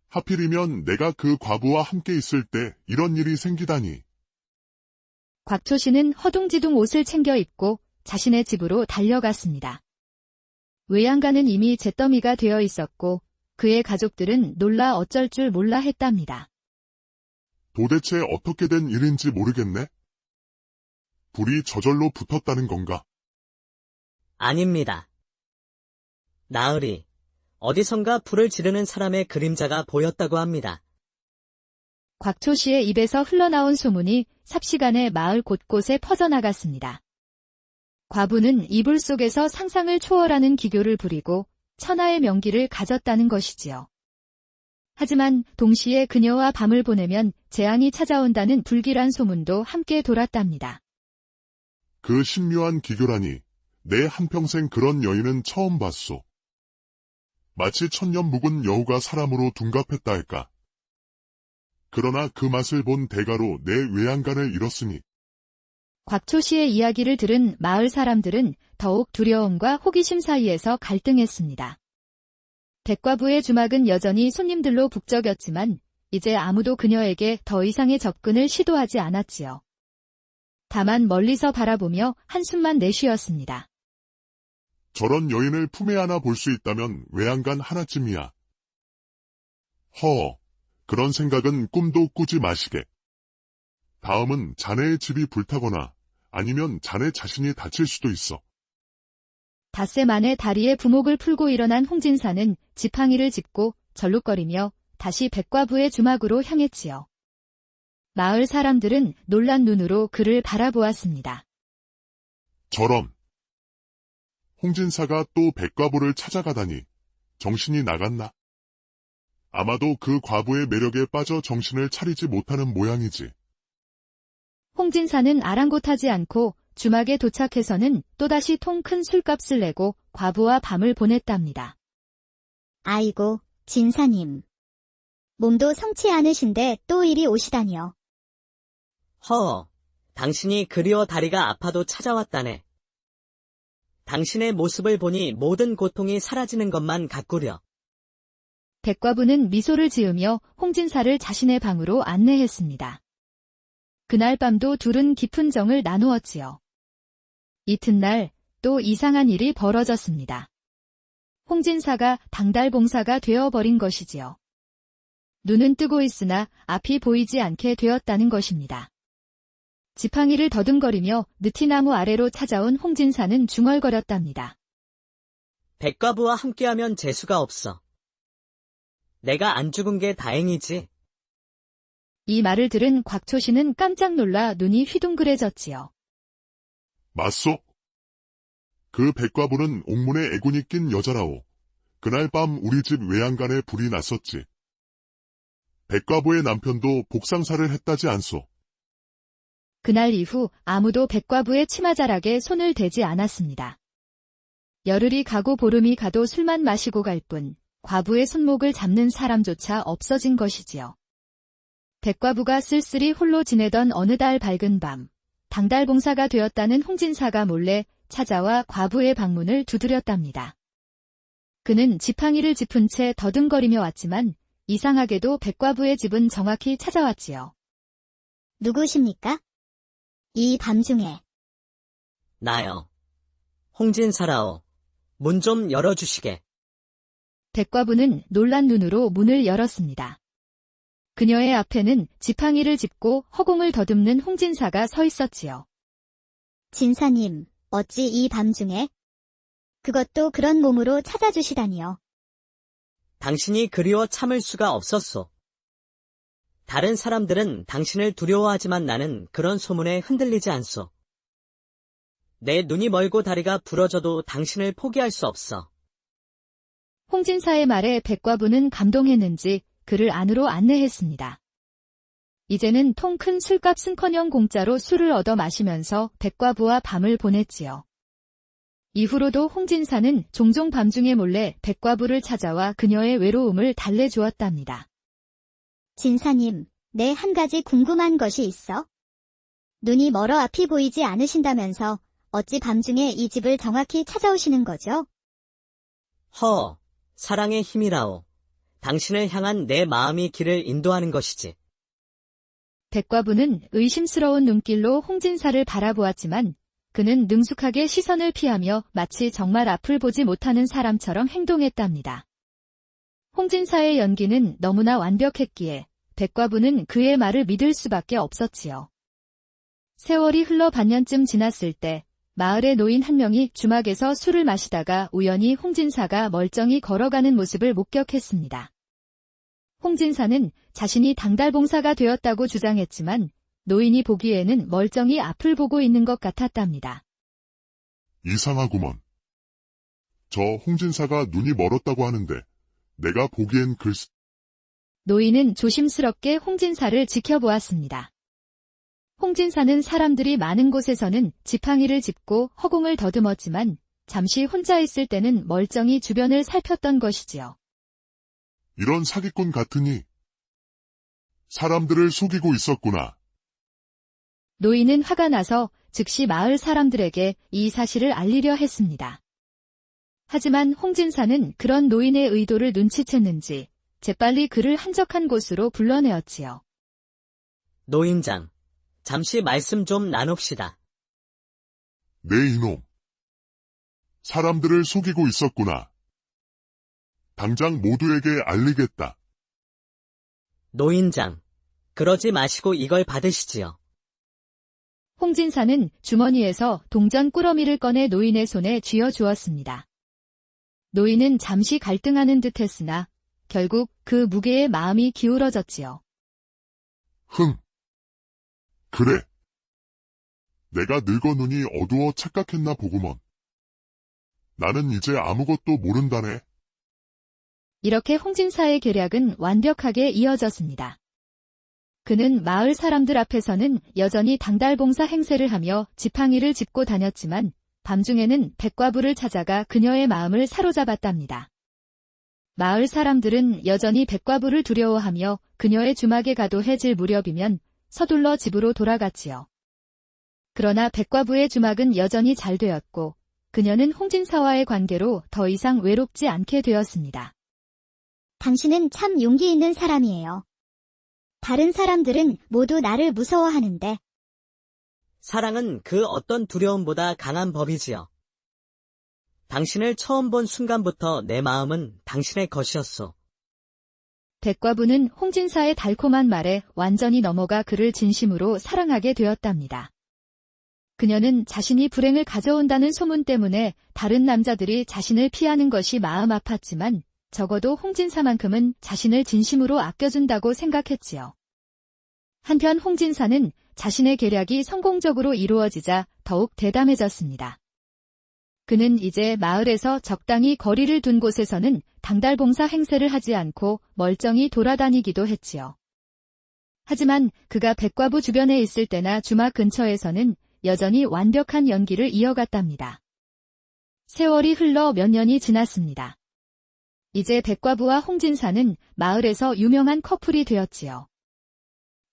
하필이면 내가 그 과부와 함께 있을 때 이런 일이 생기다니. 곽초씨는 허둥지둥 옷을 챙겨 입고 자신의 집으로 달려갔습니다. 외양간은 이미 잿더미가 되어 있었고 그의 가족들은 놀라 어쩔 줄 몰라 했답니다. 도대체 어떻게 된 일인지 모르겠네. 불이 저절로 붙었다는 건가? 아닙니다. 나으리, 어디선가 불을 지르는 사람의 그림자가 보였다고 합니다. 곽초씨의 입에서 흘러나온 소문이 삽시간에 마을 곳곳에 퍼져나갔습니다. 과부는 이불 속에서 상상을 초월하는 기교를 부리고 천하의 명기를 가졌다는 것이지요. 하지만 동시에 그녀와 밤을 보내면 재앙이 찾아온다는 불길한 소문도 함께 돌았답니다. 그 신묘한 기교라니 내 한평생 그런 여인은 처음 봤소. 마치 천년 묵은 여우가 사람으로 둔갑했다 할까. 그러나 그 맛을 본 대가로 내 외양간을 잃었으니 곽초 씨의 이야기를 들은 마을 사람들은 더욱 두려움과 호기심 사이에서 갈등했습니다. 백과부의 주막은 여전히 손님들로 북적였지만 이제 아무도 그녀에게 더 이상의 접근을 시도하지 않았지요. 다만 멀리서 바라보며 한숨만 내쉬었습니다. 저런 여인을 품에 안아 볼 수 있다면 외양간 하나쯤이야. 그런 생각은 꿈도 꾸지 마시게. 다음은 자네의 집이 불타거나 아니면 자네 자신이 다칠 수도 있어. 닷새 만에 다리에 부목을 풀고 일어난 홍진사는 지팡이를 짚고 절룩거리며 다시 백과부의 주막으로 향했지요. 마을 사람들은 놀란 눈으로 그를 바라보았습니다. 저런. 홍진사가 또 백과부를 찾아가다니 정신이 나갔나? 아마도 그 과부의 매력에 빠져 정신을 차리지 못하는 모양이지. 홍진사는 아랑곳하지 않고 주막에 도착해서는 또다시 통 큰 술값을 내고 과부와 밤을 보냈답니다. 아이고, 진사님. 몸도 성치 않으신데 또 이리 오시다니요. 당신이 그리워 다리가 아파도 찾아왔다네. 당신의 모습을 보니 모든 고통이 사라지는 것만 같구려. 백과부는 미소를 지으며 홍진사를 자신의 방으로 안내했습니다. 그날 밤도 둘은 깊은 정을 나누었지요. 이튿날 또 이상한 일이 벌어졌습니다. 홍진사가 당달봉사가 되어버린 것이지요. 눈은 뜨고 있으나 앞이 보이지 않게 되었다는 것입니다. 지팡이를 더듬거리며 느티나무 아래로 찾아온 홍진사는 중얼거렸답니다. 백과부와 함께하면 재수가 없어. 내가 안 죽은 게 다행이지. 이 말을 들은 곽초씨는 깜짝 놀라 눈이 휘둥그레졌지요. 맞소? 그 백과부는 옥문에 애군이 낀 여자라오. 그날 밤 우리 집 외양간에 불이 났었지. 백과부의 남편도 복상사를 했다지 않소. 그날 이후 아무도 백과부의 치마자락에 손을 대지 않았습니다. 열흘이 가고 보름이 가도 술만 마시고 갈 뿐 과부의 손목을 잡는 사람조차 없어진 것이지요. 백과부가 쓸쓸히 홀로 지내던 어느 달 밝은 밤, 당달봉사가 되었다는 홍진사가 몰래 찾아와 과부의 방문을 두드렸답니다. 그는 지팡이를 짚은 채 더듬거리며 왔지만 이상하게도 백과부의 집은 정확히 찾아왔지요. 누구십니까? 이 밤중에. 나요. 홍진사라오. 문 좀 열어주시게. 백과부는 놀란 눈으로 문을 열었습니다. 그녀의 앞에는 지팡이를 짚고 허공을 더듬는 홍진사가 서 있었지요. 진사님, 어찌 이 밤중에? 그것도 그런 몸으로 찾아주시다니요. 당신이 그리워 참을 수가 없었소. 다른 사람들은 당신을 두려워하지만 나는 그런 소문에 흔들리지 않소. 내 눈이 멀고 다리가 부러져도 당신을 포기할 수 없어. 홍진사의 말에 백과부는 감동했는지 그를 안으로 안내했습니다. 이제는 통 큰 술값은커녕 공짜로 술을 얻어 마시면서 백과부와 밤을 보냈지요. 이후로도 홍진사는 종종 밤중에 몰래 백과부를 찾아와 그녀의 외로움을 달래주었답니다. 진사님, 내 한 가지 궁금한 것이 있어. 눈이 멀어 앞이 보이지 않으신다면서 어찌 밤중에 이 집을 정확히 찾아오시는 거죠? 사랑의 힘이라오. 당신을 향한 내 마음이 길을 인도하는 것이지. 백과부는 의심스러운 눈길로 홍진사를 바라보았지만 그는 능숙하게 시선을 피하며 마치 정말 앞을 보지 못하는 사람처럼 행동했답니다. 홍진사의 연기는 너무나 완벽했기에 백과부는 그의 말을 믿을 수밖에 없었지요. 세월이 흘러 반년쯤 지났을 때 마을의 노인 한 명이 주막에서 술을 마시다가 우연히 홍진사가 멀쩡히 걸어가는 모습을 목격했습니다. 홍진사는 자신이 당달봉사가 되었다고 주장했지만 노인이 보기에는 멀쩡히 앞을 보고 있는 것 같았답니다. 이상하구먼. 저 홍진사가 눈이 멀었다고 하는데 내가 보기엔 글쎄. 노인은 조심스럽게 홍진사를 지켜보았습니다. 홍진사는 사람들이 많은 곳에서는 지팡이를 짚고 허공을 더듬었지만 잠시 혼자 있을 때는 멀쩡히 주변을 살폈던 것이지요. 이런 사기꾼 같으니 사람들을 속이고 있었구나. 노인은 화가 나서 즉시 마을 사람들에게 이 사실을 알리려 했습니다. 하지만 홍진사는 그런 노인의 의도를 눈치챘는지 재빨리 그를 한적한 곳으로 불러내었지요. 노인장, 잠시 말씀 좀 나눕시다. 네 이놈. 사람들을 속이고 있었구나. 당장 모두에게 알리겠다. 노인장, 그러지 마시고 이걸 받으시지요. 홍진사는 주머니에서 동전 꾸러미를 꺼내 노인의 손에 쥐어주었습니다. 노인은 잠시 갈등하는 듯 했으나 결국 그 무게에 마음이 기울어졌지요. 흥. 그래. 내가 늙어 눈이 어두워 착각했나 보구먼. 나는 이제 아무것도 모른다네. 이렇게 홍진사의 계략은 완벽하게 이어졌습니다. 그는 마을 사람들 앞에서는 여전히 당달봉사 행세를 하며 지팡이를 짚고 다녔지만 밤중에는 백과부를 찾아가 그녀의 마음을 사로잡았답니다. 마을 사람들은 여전히 백과부를 두려워하며 그녀의 주막에 가도 해질 무렵이면 서둘러 집으로 돌아갔지요. 그러나 백과부의 주막은 여전히 잘 되었고 그녀는 홍진사와의 관계로 더 이상 외롭지 않게 되었습니다. 당신은 참 용기 있는 사람이에요. 다른 사람들은 모두 나를 무서워하는데 사랑은 그 어떤 두려움보다 강한 법이지요. 당신을 처음 본 순간부터 내 마음은 당신의 것이었소. 백과부는 홍진사의 달콤한 말에 완전히 넘어가 그를 진심으로 사랑하게 되었답니다. 그녀는 자신이 불행을 가져온다는 소문 때문에 다른 남자들이 자신을 피하는 것이 마음 아팠지만 적어도 홍진사만큼은 자신을 진심으로 아껴준다고 생각했지요. 한편 홍진사는 자신의 계략이 성공적으로 이루어지자 더욱 대담해졌습니다. 그는 이제 마을에서 적당히 거리를 둔 곳에서는 당달봉사 행세를 하지 않고 멀쩡히 돌아다니기도 했지요. 하지만 그가 백과부 주변에 있을 때나 주막 근처에서는 여전히 완벽한 연기를 이어갔답니다. 세월이 흘러 몇 년이 지났습니다. 이제 백과부와 홍진사는 마을에서 유명한 커플이 되었지요.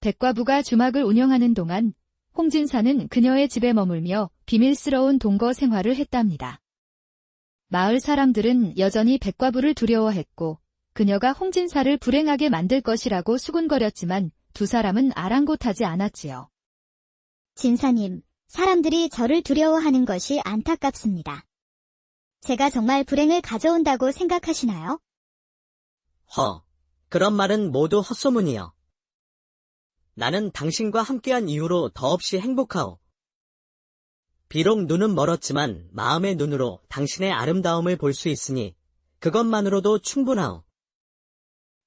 백과부가 주막을 운영하는 동안 홍진사는 그녀의 집에 머물며 비밀스러운 동거 생활을 했답니다. 마을 사람들은 여전히 백과부를 두려워했고 그녀가 홍진사를 불행하게 만들 것이라고 수군거렸지만 두 사람은 아랑곳하지 않았지요. 진사님, 사람들이 저를 두려워하는 것이 안타깝습니다. 제가 정말 불행을 가져온다고 생각하시나요? 그런 말은 모두 헛소문이요. 나는 당신과 함께한 이후로 더없이 행복하오. 비록 눈은 멀었지만 마음의 눈으로 당신의 아름다움을 볼 수 있으니 그것만으로도 충분하오.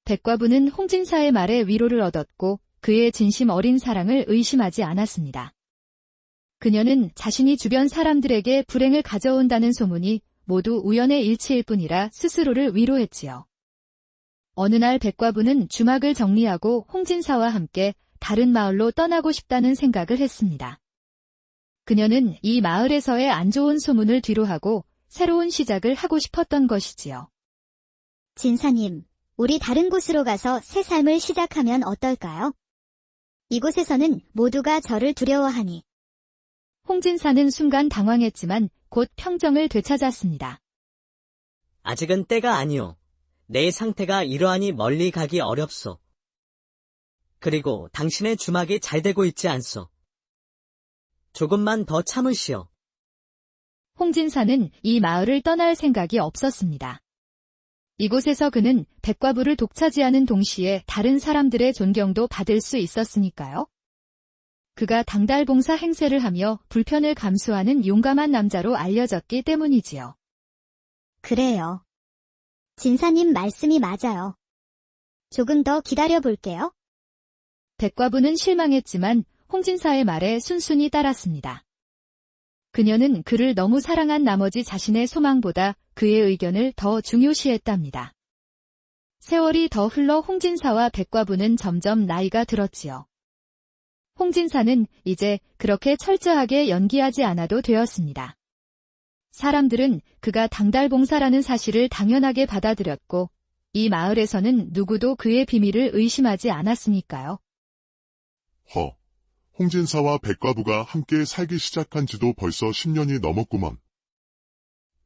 백과부는 홍진사의 말에 위로를 얻었고 그의 진심 어린 사랑을 의심하지 않았습니다. 그녀는 자신이 주변 사람들에게 불행을 가져온다는 소문이 모두 우연의 일치일 뿐이라 스스로를 위로했지요. 어느 날 백과부는 주막을 정리하고 홍진사와 함께 다른 마을로 떠나고 싶다는 생각을 했습니다. 그녀는 이 마을에서의 안 좋은 소문을 뒤로하고 새로운 시작을 하고 싶었던 것이지요. 진사님, 우리 다른 곳으로 가서 새 삶을 시작하면 어떨까요? 이곳에서는 모두가 저를 두려워하니. 홍진사는 순간 당황했지만 곧 평정을 되찾았습니다. 아직은 때가 아니오. 내 상태가 이러하니 멀리 가기 어렵소. 그리고 당신의 주막이 잘 되고 있지 않소. 조금만 더 참으시오. 홍진사는 이 마을을 떠날 생각이 없었습니다. 이곳에서 그는 백과부를 독차지하는 동시에 다른 사람들의 존경도 받을 수 있었으니까요. 그가 당달봉사 행세를 하며 불편을 감수하는 용감한 남자로 알려졌기 때문이지요. 그래요. 진사님 말씀이 맞아요. 조금 더 기다려 볼게요. 백과부는 실망했지만 홍진사의 말에 순순히 따랐습니다. 그녀는 그를 너무 사랑한 나머지 자신의 소망보다 그의 의견을 더 중요시했답니다. 세월이 더 흘러 홍진사와 백과부는 점점 나이가 들었지요. 홍진사는 이제 그렇게 철저하게 연기하지 않아도 되었습니다. 사람들은 그가 당달봉사라는 사실을 당연하게 받아들였고, 이 마을에서는 누구도 그의 비밀을 의심하지 않았으니까요. 홍진사와 백과부가 함께 살기 시작한 지도 벌써 10년이 넘었구먼.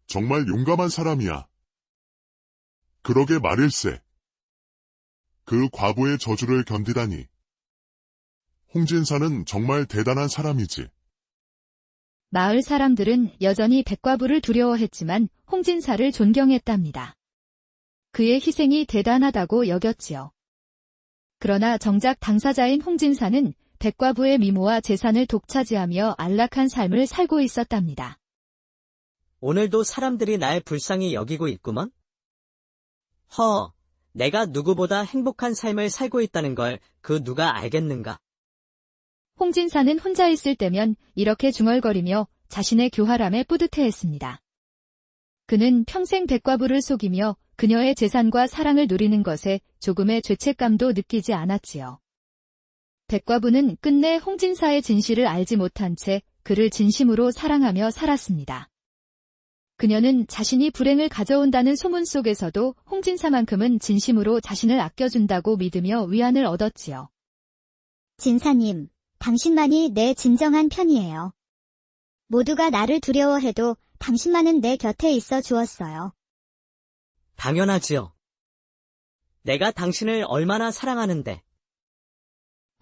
정말 용감한 사람이야. 그러게 말일세. 그 과부의 저주를 견디다니. 홍진사는 정말 대단한 사람이지. 마을 사람들은 여전히 백과부를 두려워했지만 홍진사를 존경했답니다. 그의 희생이 대단하다고 여겼지요. 그러나 정작 당사자인 홍진사는 백과부의 미모와 재산을 독차지하며 안락한 삶을 살고 있었답니다. 오늘도 사람들이 날 불쌍히 여기고 있구먼? 내가 누구보다 행복한 삶을 살고 있다는 걸 그 누가 알겠는가? 홍진사는 혼자 있을 때면 이렇게 중얼거리며 자신의 교활함에 뿌듯해했습니다. 그는 평생 백과부를 속이며 그녀의 재산과 사랑을 누리는 것에 조금의 죄책감도 느끼지 않았지요. 백과부는 끝내 홍진사의 진실을 알지 못한 채 그를 진심으로 사랑하며 살았습니다. 그녀는 자신이 불행을 가져온다는 소문 속에서도 홍진사만큼은 진심으로 자신을 아껴준다고 믿으며 위안을 얻었지요. 진사님, 당신만이 내 진정한 편이에요. 모두가 나를 두려워해도 당신만은 내 곁에 있어 주었어요. 당연하지요. 내가 당신을 얼마나 사랑하는데.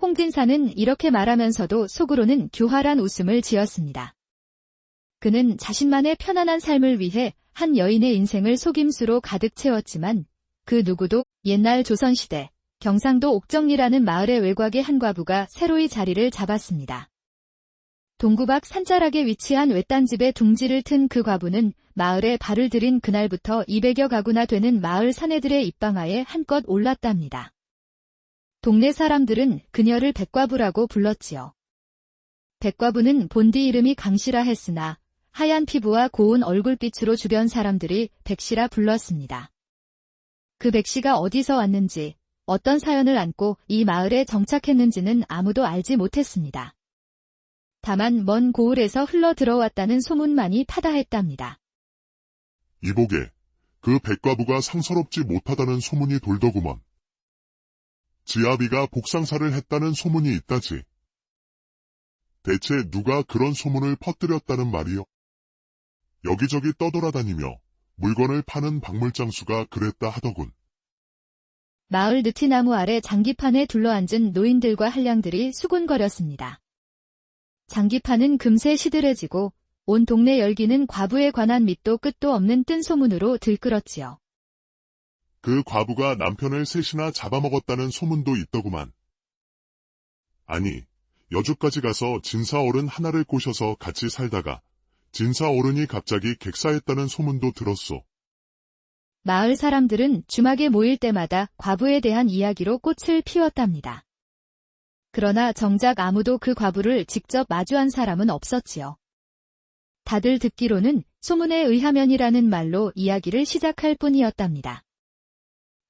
홍진사는 이렇게 말하면서도 속으로는 교활한 웃음을 지었습니다. 그는 자신만의 편안한 삶을 위해 한 여인의 인생을 속임수로 가득 채웠지만 그 누구도 옛날 조선시대 경상도 옥정리라는 마을의 외곽의 한 과부가 새로이 자리를 잡았습니다. 동구 밖 산자락에 위치한 외딴집에 둥지를 튼 그 과부는 마을에 발을 들인 그날부터 200여 가구나 되는 마을 사내들의 입방아에 한껏 올랐답니다. 동네 사람들은 그녀를 백과부라고 불렀지요. 백과부는 본디 이름이 강씨라 했으나 하얀 피부와 고운 얼굴빛으로 주변 사람들이 백씨라 불렀습니다. 그 백씨가 어디서 왔는지, 어떤 사연을 안고 이 마을에 정착했는지는 아무도 알지 못했습니다. 다만 먼 고을에서 흘러 들어왔다는 소문만이 타다했답니다. 이보게, 그 백과부가 상서롭지 못하다는 소문이 돌더구먼. 지아비가 복상사를 했다는 소문이 있다지. 대체 누가 그런 소문을 퍼뜨렸다는 말이요? 여기저기 떠돌아다니며 물건을 파는 박물장수가 그랬다 하더군. 마을 느티나무 아래 장기판에 둘러앉은 노인들과 한량들이 수군거렸습니다. 장기판은 금세 시들해지고 온 동네 열기는 과부에 관한 밑도 끝도 없는 뜬 소문으로 들끓었지요. 그 과부가 남편을 셋이나 잡아먹었다는 소문도 있더구만. 아니, 여주까지 가서 진사어른 하나를 꼬셔서 같이 살다가 진사어른이 갑자기 객사했다는 소문도 들었소. 마을 사람들은 주막에 모일 때마다 과부에 대한 이야기로 꽃을 피웠답니다. 그러나 정작 아무도 그 과부를 직접 마주한 사람은 없었지요. 다들 듣기로는 소문에 의하면이라는 말로 이야기를 시작할 뿐이었답니다.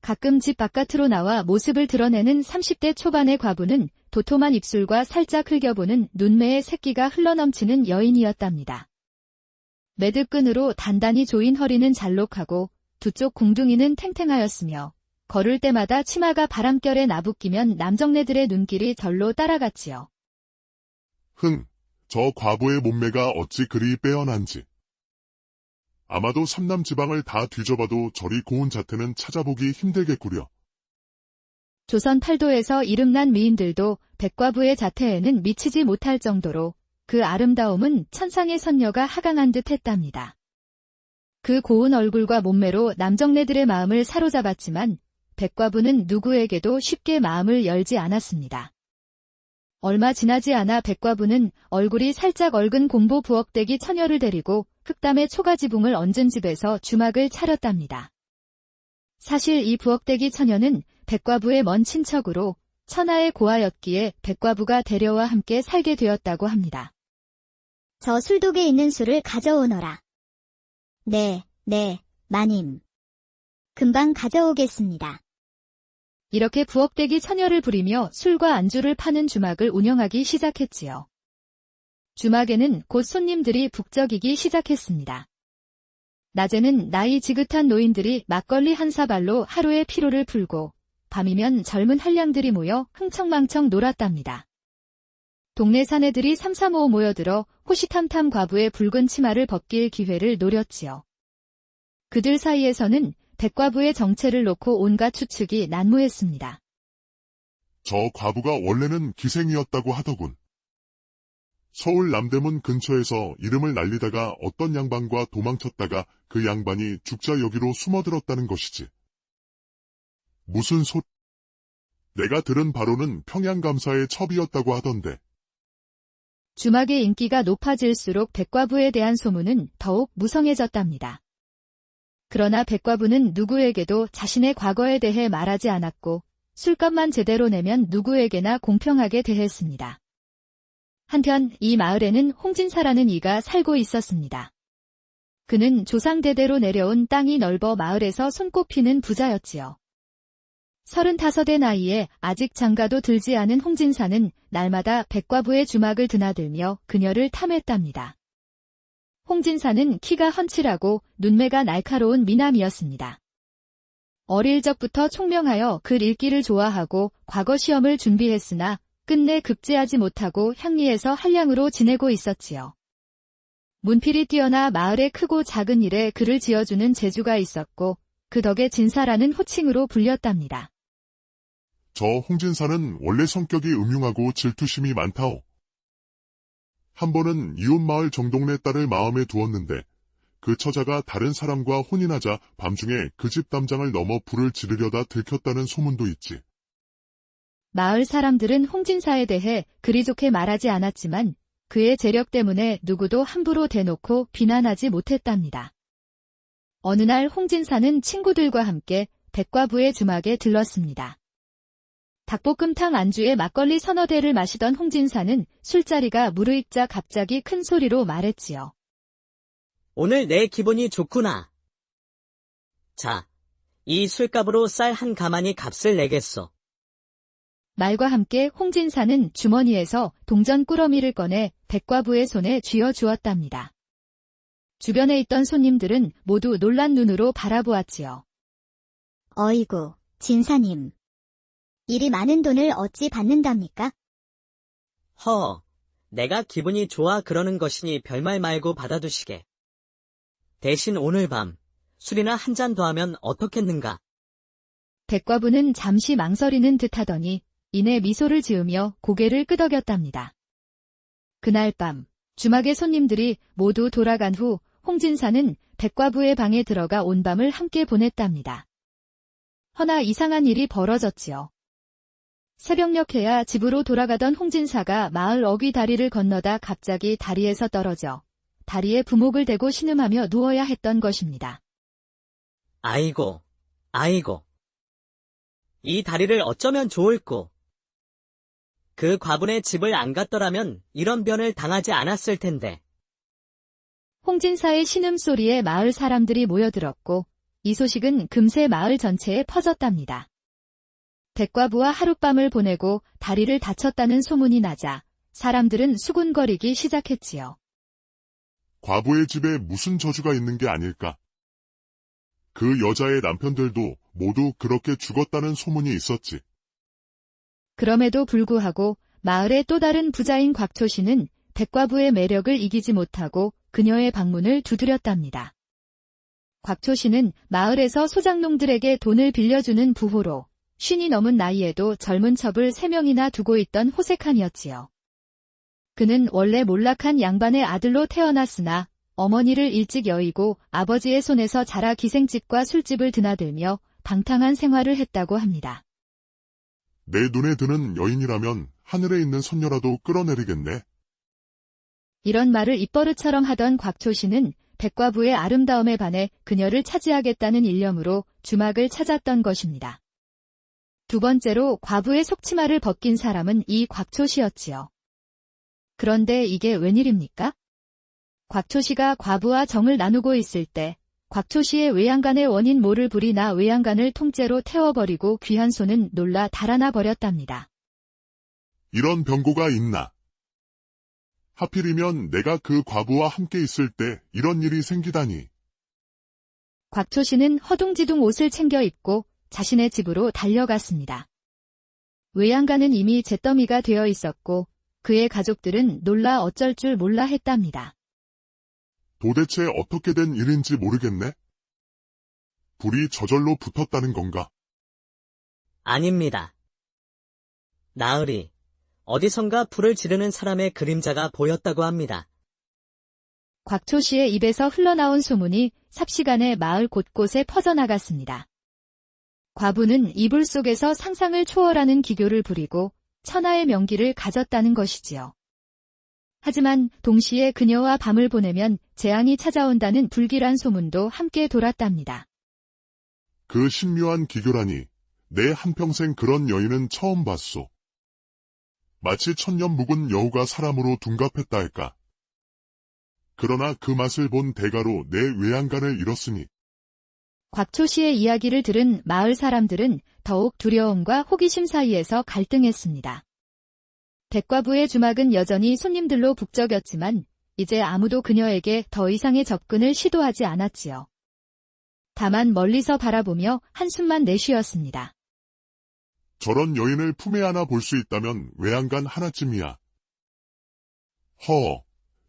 가끔 집 바깥으로 나와 모습을 드러내는 30대 초반의 과부는 도톰한 입술과 살짝 흘겨보는 눈매의 새끼가 흘러넘치는 여인이었답니다. 매듭끈으로 단단히 조인 허리는 잘록하고 두 쪽 궁둥이는 탱탱하였으며 걸을 때마다 치마가 바람결에 나부끼면 남정네들의 눈길이 절로 따라갔지요. 저 과부의 몸매가 어찌 그리 빼어난지. 아마도 삼남 지방을 다 뒤져봐도 저리 고운 자태는 찾아보기 힘들겠구려. 조선 팔도에서 이름난 미인들도 백과부의 자태에는 미치지 못할 정도로 그 아름다움은 천상의 선녀가 하강한 듯 했답니다. 그 고운 얼굴과 몸매로 남정네들의 마음을 사로잡았지만 백과부는 누구에게도 쉽게 마음을 열지 않았습니다. 얼마 지나지 않아 백과부는 얼굴이 살짝 얼근 공보 부엌대기 처녀를 데리고 흑담의 초가지붕을 얹은 집에서 주막을 차렸답니다. 사실 이 부엌대기 처녀는 백과부의 먼 친척으로 천하의 고아였기에 백과부가 데려와 함께 살게 되었다고 합니다. 저 술독에 있는 술을 가져오너라. 네, 마님. 금방 가져오겠습니다. 이렇게 부엌대기 처녀를 부리며 술과 안주를 파는 주막을 운영하기 시작했지요. 주막에는 곧 손님들이 북적이기 시작했습니다. 낮에는 나이 지긋한 노인들이 막걸리 한 사발로 하루의 피로를 풀고 밤이면 젊은 한량들이 모여 흥청망청 놀았답니다. 동네 사내들이 삼삼오오 모여들어 호시탐탐 과부의 붉은 치마를 벗길 기회를 노렸지요. 그들 사이에서는 백과부의 정체를 놓고 온갖 추측이 난무했습니다. 저 과부가 원래는 기생이었다고 하더군. 서울 남대문 근처에서 이름을 날리다가 어떤 양반과 도망쳤다가 그 양반이 죽자 여기로 숨어들었다는 것이지. 무슨 내가 들은 바로는 평양감사의 첩이었다고 하던데. 주막의 인기가 높아질수록 백과부에 대한 소문은 더욱 무성해졌답니다. 그러나 백과부는 누구에게도 자신의 과거에 대해 말하지 않았고 술값만 제대로 내면 누구에게나 공평하게 대했습니다. 한편 이 마을에는 홍진사라는 이가 살고 있었습니다. 그는 조상대대로 내려온 땅이 넓어 마을에서 손꼽히는 부자였지요. 35의 나이에 아직 장가도 들지 않은 홍진사는 날마다 백과부의 주막을 드나들며 그녀를 탐했답니다. 홍진사는 키가 훤칠하고 눈매가 날카로운 미남이었습니다. 어릴 적부터 총명하여 글 읽기를 좋아하고 과거 시험을 준비했으나 끝내 급제하지 못하고 향리에서 한량으로 지내고 있었지요. 문필이 뛰어나 마을의 크고 작은 일에 글을 지어주는 재주가 있었고 그 덕에 진사라는 호칭으로 불렸답니다. 저 홍진사는 원래 성격이 음흉하고 질투심이 많다오. 한 번은 이웃마을 정동네 딸을 마음에 두었는데 그 처자가 다른 사람과 혼인하자 밤중에 그 집 담장을 넘어 불을 지르려다 들켰다는 소문도 있지. 마을 사람들은 홍진사에 대해 그리 좋게 말하지 않았지만 그의 재력 때문에 누구도 함부로 대놓고 비난하지 못했답니다. 어느 날 홍진사는 친구들과 함께 백과부의 주막에 들렀습니다. 닭볶음탕 안주에 막걸리 서너 대를 마시던 홍진사는 술자리가 무르익자 갑자기 큰 소리로 말했지요. 오늘 내 기분이 좋구나. 자, 이 술값으로 쌀 한 가마니 값을 내겠어. 말과 함께 홍진사는 주머니에서 동전 꾸러미를 꺼내 백과부의 손에 쥐어주었답니다. 주변에 있던 손님들은 모두 놀란 눈으로 바라보았지요. 어이구, 진사님. 이리 많은 돈을 어찌 받는답니까? 내가 기분이 좋아 그러는 것이니 별말 말고 받아두시게. 대신 오늘 밤 술이나 한 잔 더 하면 어떻겠는가? 백과부는 잠시 망설이는 듯하더니 이내 미소를 지으며 고개를 끄덕였답니다. 그날 밤 주막의 손님들이 모두 돌아간 후 홍진사는 백과부의 방에 들어가 온 밤을 함께 보냈답니다. 허나 이상한 일이 벌어졌지요. 새벽녘에야 집으로 돌아가던 홍진사가 마을 어귀 다리를 건너다 갑자기 다리에서 떨어져 다리에 부목을 대고 신음하며 누워야 했던 것입니다. 아이고. 이 다리를 어쩌면 좋을꼬. 그 과분의 집을 안 갔더라면 이런 변을 당하지 않았을 텐데. 홍진사의 신음소리에 마을 사람들이 모여들었고 이 소식은 금세 마을 전체에 퍼졌답니다. 백과부와 하룻밤을 보내고 다리를 다쳤다는 소문이 나자 사람들은 수군거리기 시작했지요. 과부의 집에 무슨 저주가 있는 게 아닐까? 그 여자의 남편들도 모두 그렇게 죽었다는 소문이 있었지. 그럼에도 불구하고 마을의 또 다른 부자인 곽초씨는 백과부의 매력을 이기지 못하고 그녀의 방문을 두드렸답니다. 곽초씨는 마을에서 소장농들에게 돈을 빌려주는 부호로 50이 넘은 나이에도 젊은 첩을 3명이나 두고 있던 호색한이었지요. 그는 원래 몰락한 양반의 아들로 태어났으나 어머니를 일찍 여의고 아버지의 손에서 자라 기생집과 술집을 드나들며 방탕한 생활을 했다고 합니다. 내 눈에 드는 여인이라면 하늘에 있는 선녀라도 끌어내리겠네. 이런 말을 입버릇처럼 하던 곽초씨는 백과부의 아름다움에 반해 그녀를 차지하겠다는 일념으로 주막을 찾았던 것입니다. 두 번째로 과부의 속치마를 벗긴 사람은 이 곽초씨였지요. 그런데 이게 웬일입니까? 곽초씨가 과부와 정을 나누고 있을 때 곽초씨의 외양간의 원인 모를 불이 나 외양간을 통째로 태워버리고 귀한 손은 놀라 달아나 버렸답니다. 이런 병고가 있나? 하필이면 내가 그 과부와 함께 있을 때 이런 일이 생기다니. 곽초 씨는 허둥지둥 옷을 챙겨 입고 자신의 집으로 달려갔습니다. 외양간은 이미 잿더미가 되어 있었고 그의 가족들은 놀라 어쩔 줄 몰라 했답니다. 도대체 어떻게 된 일인지 모르겠네? 불이 저절로 붙었다는 건가? 아닙니다. 나으리, 어디선가 불을 지르는 사람의 그림자가 보였다고 합니다. 곽초 씨의 입에서 흘러나온 소문이 삽시간에 마을 곳곳에 퍼져나갔습니다. 과부는 이불 속에서 상상을 초월하는 기교를 부리고 천하의 명기를 가졌다는 것이지요. 하지만 동시에 그녀와 밤을 보내면 재앙이 찾아온다는 불길한 소문도 함께 돌았답니다. 그 신묘한 기교라니, 내 한평생 그런 여인은 처음 봤소. 마치 천년 묵은 여우가 사람으로 둔갑했다 할까. 그러나 그 맛을 본 대가로 내 외양간을 잃었으니. 곽초 씨의 이야기를 들은 마을 사람들은 더욱 두려움과 호기심 사이에서 갈등했습니다. 백과부의 주막은 여전히 손님들로 북적였지만 이제 아무도 그녀에게 더 이상의 접근을 시도하지 않았지요. 다만 멀리서 바라보며 한숨만 내쉬었습니다. 저런 여인을 품에 안아 볼 수 있다면 외양간 하나쯤이야.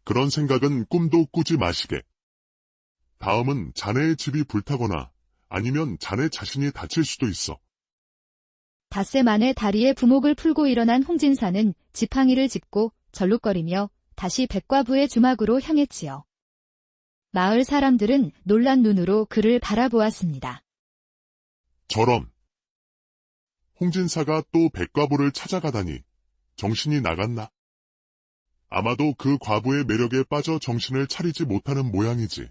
그런 생각은 꿈도 꾸지 마시게. 다음은 자네의 집이 불타거나 아니면 자네 자신이 다칠 수도 있어. 닷새 만에 다리에 부목을 풀고 일어난 홍진사는 지팡이를 짚고 절룩거리며 다시 백과부의 주막으로 향했지요. 마을 사람들은 놀란 눈으로 그를 바라보았습니다. 저런. 홍진사가 또 백과부를 찾아가다니 정신이 나갔나? 아마도 그 과부의 매력에 빠져 정신을 차리지 못하는 모양이지.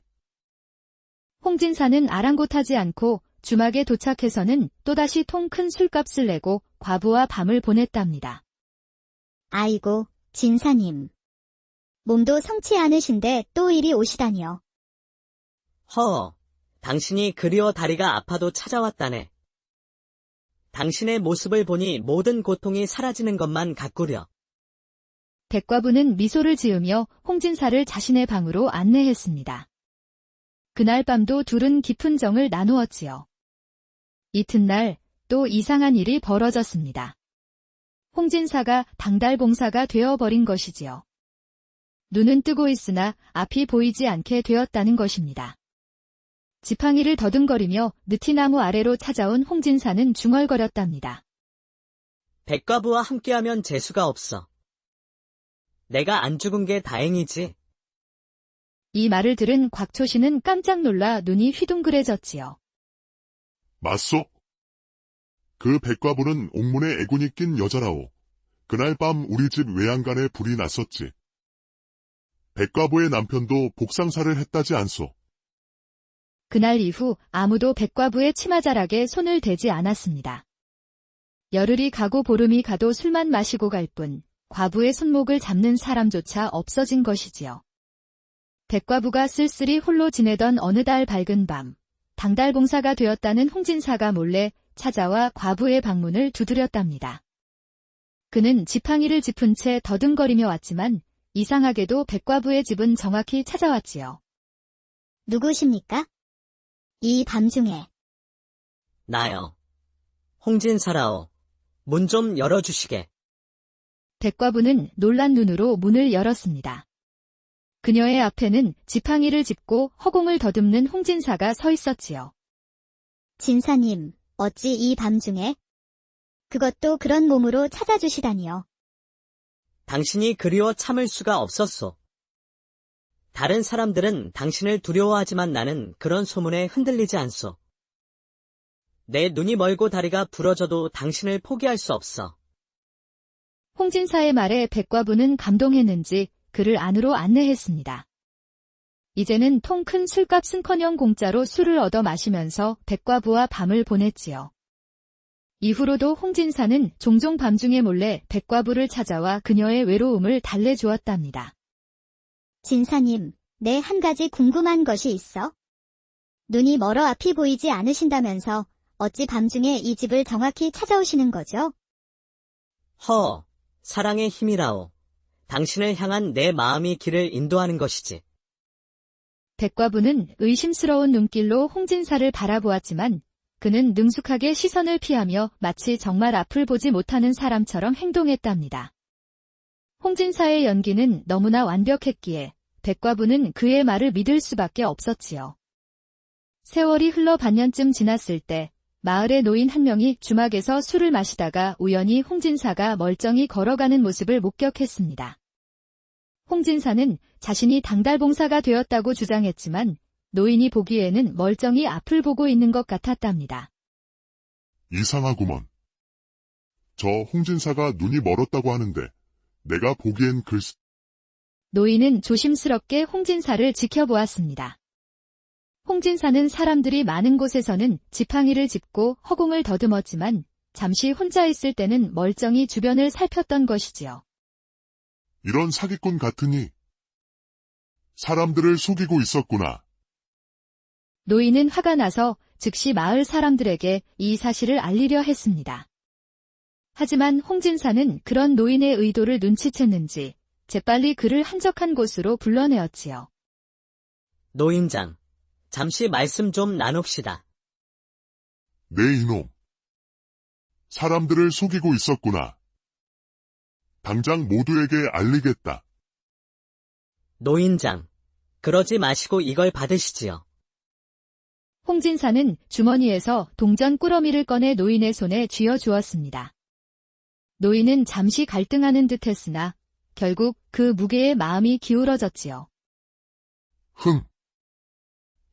홍진사는 아랑곳하지 않고 주막에 도착해서는 또다시 통 큰 술값을 내고 과부와 밤을 보냈답니다. 아이고, 진사님. 몸도 성치 않으신데 또 이리 오시다니요. 당신이 그리워 다리가 아파도 찾아왔다네. 당신의 모습을 보니 모든 고통이 사라지는 것만 같구려. 백과부는 미소를 지으며 홍진사를 자신의 방으로 안내했습니다. 그날 밤도 둘은 깊은 정을 나누었지요. 이튿날 또 이상한 일이 벌어졌습니다. 홍진사가 당달봉사가 되어버린 것이지요. 눈은 뜨고 있으나 앞이 보이지 않게 되었다는 것입니다. 지팡이를 더듬거리며 느티나무 아래로 찾아온 홍진사는 중얼거렸답니다. 백과부와 함께하면 재수가 없어. 내가 안 죽은 게 다행이지. 이 말을 들은 곽초 씨는 깜짝 놀라 눈이 휘둥그레졌지요. 맞소? 그 백과부는 옥문에 애군이 낀 여자라오. 그날 밤 우리 집 외양간에 불이 났었지. 백과부의 남편도 복상사를 했다지 않소. 그날 이후 아무도 백과부의 치마자락에 손을 대지 않았습니다. 열흘이 가고 보름이 가도 술만 마시고 갈 뿐 과부의 손목을 잡는 사람조차 없어진 것이지요. 백과부가 쓸쓸히 홀로 지내던 어느 달 밝은 밤, 당달봉사가 되었다는 홍진사가 몰래 찾아와 과부의 방문을 두드렸답니다. 그는 지팡이를 짚은 채 더듬거리며 왔지만 이상하게도 백과부의 집은 정확히 찾아왔지요. 누구십니까? 이 밤중에. 나요. 홍진사라오. 문 좀 열어주시게. 백과부는 놀란 눈으로 문을 열었습니다. 그녀의 앞에는 지팡이를 짚고 허공을 더듬는 홍진사가 서 있었지요. 진사님, 어찌 이 밤중에? 그것도 그런 몸으로 찾아주시다니요. 당신이 그리워 참을 수가 없었소. 다른 사람들은 당신을 두려워하지만 나는 그런 소문에 흔들리지 않소. 내 눈이 멀고 다리가 부러져도 당신을 포기할 수 없어. 홍진사의 말에 백과부는 감동했는지 그를 안으로 안내했습니다. 이제는 통 큰 술값은커녕 공짜로 술을 얻어 마시면서 백과부와 밤을 보냈지요. 이후로도 홍진사는 종종 밤중에 몰래 백과부를 찾아와 그녀의 외로움을 달래주었답니다. 진사님, 내 한 가지 궁금한 것이 있어. 눈이 멀어 앞이 보이지 않으신다면서 어찌 밤중에 이 집을 정확히 찾아오시는 거죠? 사랑의 힘이라오. 당신을 향한 내 마음이 길을 인도하는 것이지. 백과부는 의심스러운 눈길로 홍진사를 바라보았지만 그는 능숙하게 시선을 피하며 마치 정말 앞을 보지 못하는 사람처럼 행동했답니다. 홍진사의 연기는 너무나 완벽했기에 백과부는 그의 말을 믿을 수밖에 없었지요. 세월이 흘러 반년쯤 지났을 때 마을의 노인 한 명이 주막에서 술을 마시다가 우연히 홍진사가 멀쩡히 걸어가는 모습을 목격했습니다. 홍진사는 자신이 당달봉사가 되었다고 주장했지만 노인이 보기에는 멀쩡히 앞을 보고 있는 것 같았답니다. 이상하구먼. 저 홍진사가 눈이 멀었다고 하는데 내가 보기엔 글쎄. 노인은 조심스럽게 홍진사를 지켜보았습니다. 홍진사는 사람들이 많은 곳에서는 지팡이를 짚고 허공을 더듬었지만 잠시 혼자 있을 때는 멀쩡히 주변을 살폈던 것이지요. 이런 사기꾼 같으니 사람들을 속이고 있었구나. 노인은 화가 나서 즉시 마을 사람들에게 이 사실을 알리려 했습니다. 하지만 홍진사는 그런 노인의 의도를 눈치챘는지 재빨리 그를 한적한 곳으로 불러내었지요. 노인장, 잠시 말씀 좀 나눕시다. 네 이놈. 사람들을 속이고 있었구나. 당장 모두에게 알리겠다. 노인장, 그러지 마시고 이걸 받으시지요. 홍진사는 주머니에서 동전 꾸러미를 꺼내 노인의 손에 쥐어주었습니다. 노인은 잠시 갈등하는 듯했으나 결국 그 무게에 마음이 기울어졌지요. 흥.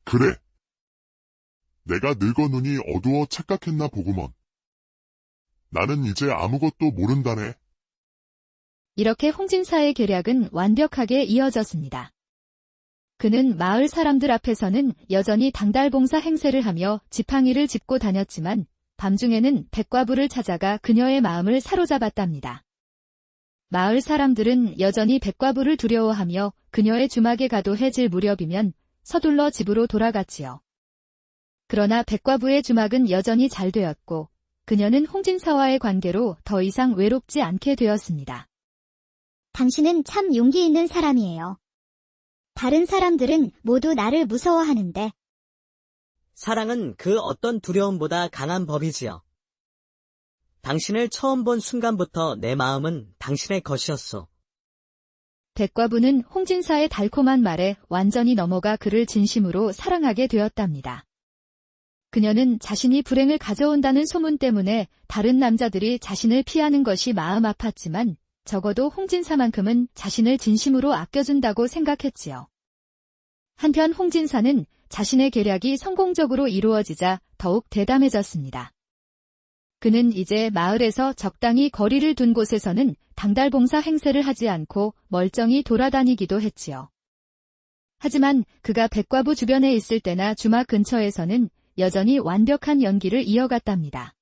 그래. 내가 늙어 눈이 어두워 착각했나 보구먼. 나는 이제 아무것도 모른다네. 이렇게 홍진사의 계략은 완벽하게 이어졌습니다. 그는 마을 사람들 앞에서는 여전히 당달봉사 행세를 하며 지팡이를 짚고 다녔지만 밤중에는 백과부를 찾아가 그녀의 마음을 사로잡았답니다. 마을 사람들은 여전히 백과부를 두려워하며 그녀의 주막에 가도 해질 무렵이면 서둘러 집으로 돌아갔지요. 그러나 백과부의 주막은 여전히 잘 되었고 그녀는 홍진사와의 관계로 더 이상 외롭지 않게 되었습니다. 당신은 참 용기 있는 사람이에요. 다른 사람들은 모두 나를 무서워하는데 사랑은 그 어떤 두려움보다 강한 법이지요. 당신을 처음 본 순간부터 내 마음은 당신의 것이었소. 백과부는 홍진사의 달콤한 말에 완전히 넘어가 그를 진심으로 사랑하게 되었답니다. 그녀는 자신이 불행을 가져온다는 소문 때문에 다른 남자들이 자신을 피하는 것이 마음 아팠지만 적어도 홍진사만큼은 자신을 진심으로 아껴준다고 생각했지요. 한편 홍진사는 자신의 계략이 성공적으로 이루어지자 더욱 대담해졌습니다. 그는 이제 마을에서 적당히 거리를 둔 곳에서는 당달봉사 행세를 하지 않고 멀쩡히 돌아다니기도 했지요. 하지만 그가 백과부 주변에 있을 때나 주막 근처에서는 여전히 완벽한 연기를 이어갔답니다.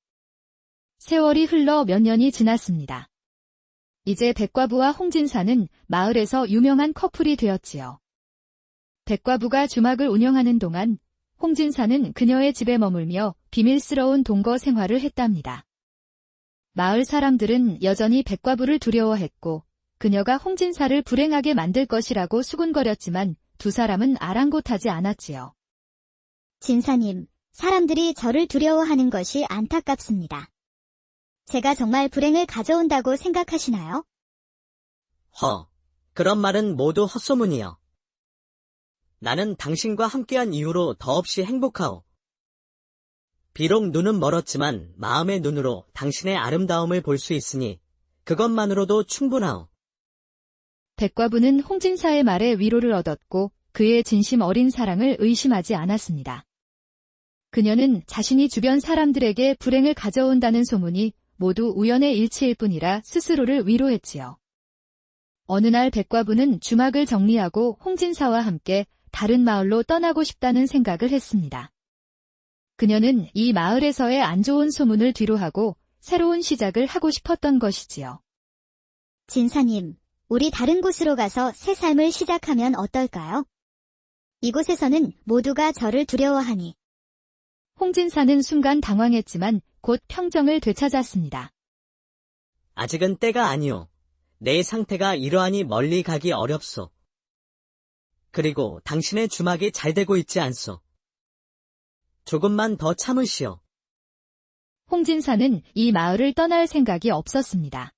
세월이 흘러 몇 년이 지났습니다. 이제 백과부와 홍진사는 마을에서 유명한 커플이 되었지요. 백과부가 주막을 운영하는 동안 홍진사는 그녀의 집에 머물며 비밀스러운 동거 생활을 했답니다. 마을 사람들은 여전히 백과부를 두려워했고 그녀가 홍진사를 불행하게 만들 것이라고 수군거렸지만 두 사람은 아랑곳하지 않았지요. 진사님, 사람들이 저를 두려워하는 것이 안타깝습니다. 제가 정말 불행을 가져온다고 생각하시나요? 그런 말은 모두 헛소문이요. 나는 당신과 함께한 이후로 더없이 행복하오. 비록 눈은 멀었지만 마음의 눈으로 당신의 아름다움을 볼 수 있으니 그것만으로도 충분하오. 백과부는 홍진사의 말에 위로를 얻었고 그의 진심 어린 사랑을 의심하지 않았습니다. 그녀는 자신이 주변 사람들에게 불행을 가져온다는 소문이 모두 우연의 일치일 뿐이라 스스로를 위로했지요. 어느 날 백과부는 주막을 정리하고 홍진사와 함께 다른 마을로 떠나고 싶다는 생각을 했습니다. 그녀는 이 마을에서의 안 좋은 소문을 뒤로하고 새로운 시작을 하고 싶었던 것이지요. 진사님, 우리 다른 곳으로 가서 새 삶을 시작하면 어떨까요? 이곳에서는 모두가 저를 두려워하니. 홍진사는 순간 당황했지만 곧 평정을 되찾았습니다. 아직은 때가 아니오. 내 상태가 이러하니 멀리 가기 어렵소. 그리고 당신의 주막이 잘 되고 있지 않소. 조금만 더 참으시오. 홍진사는 이 마을을 떠날 생각이 없었습니다.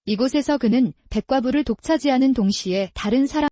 이곳에서 그는 백과부를 독차지하는 동시에 다른 사람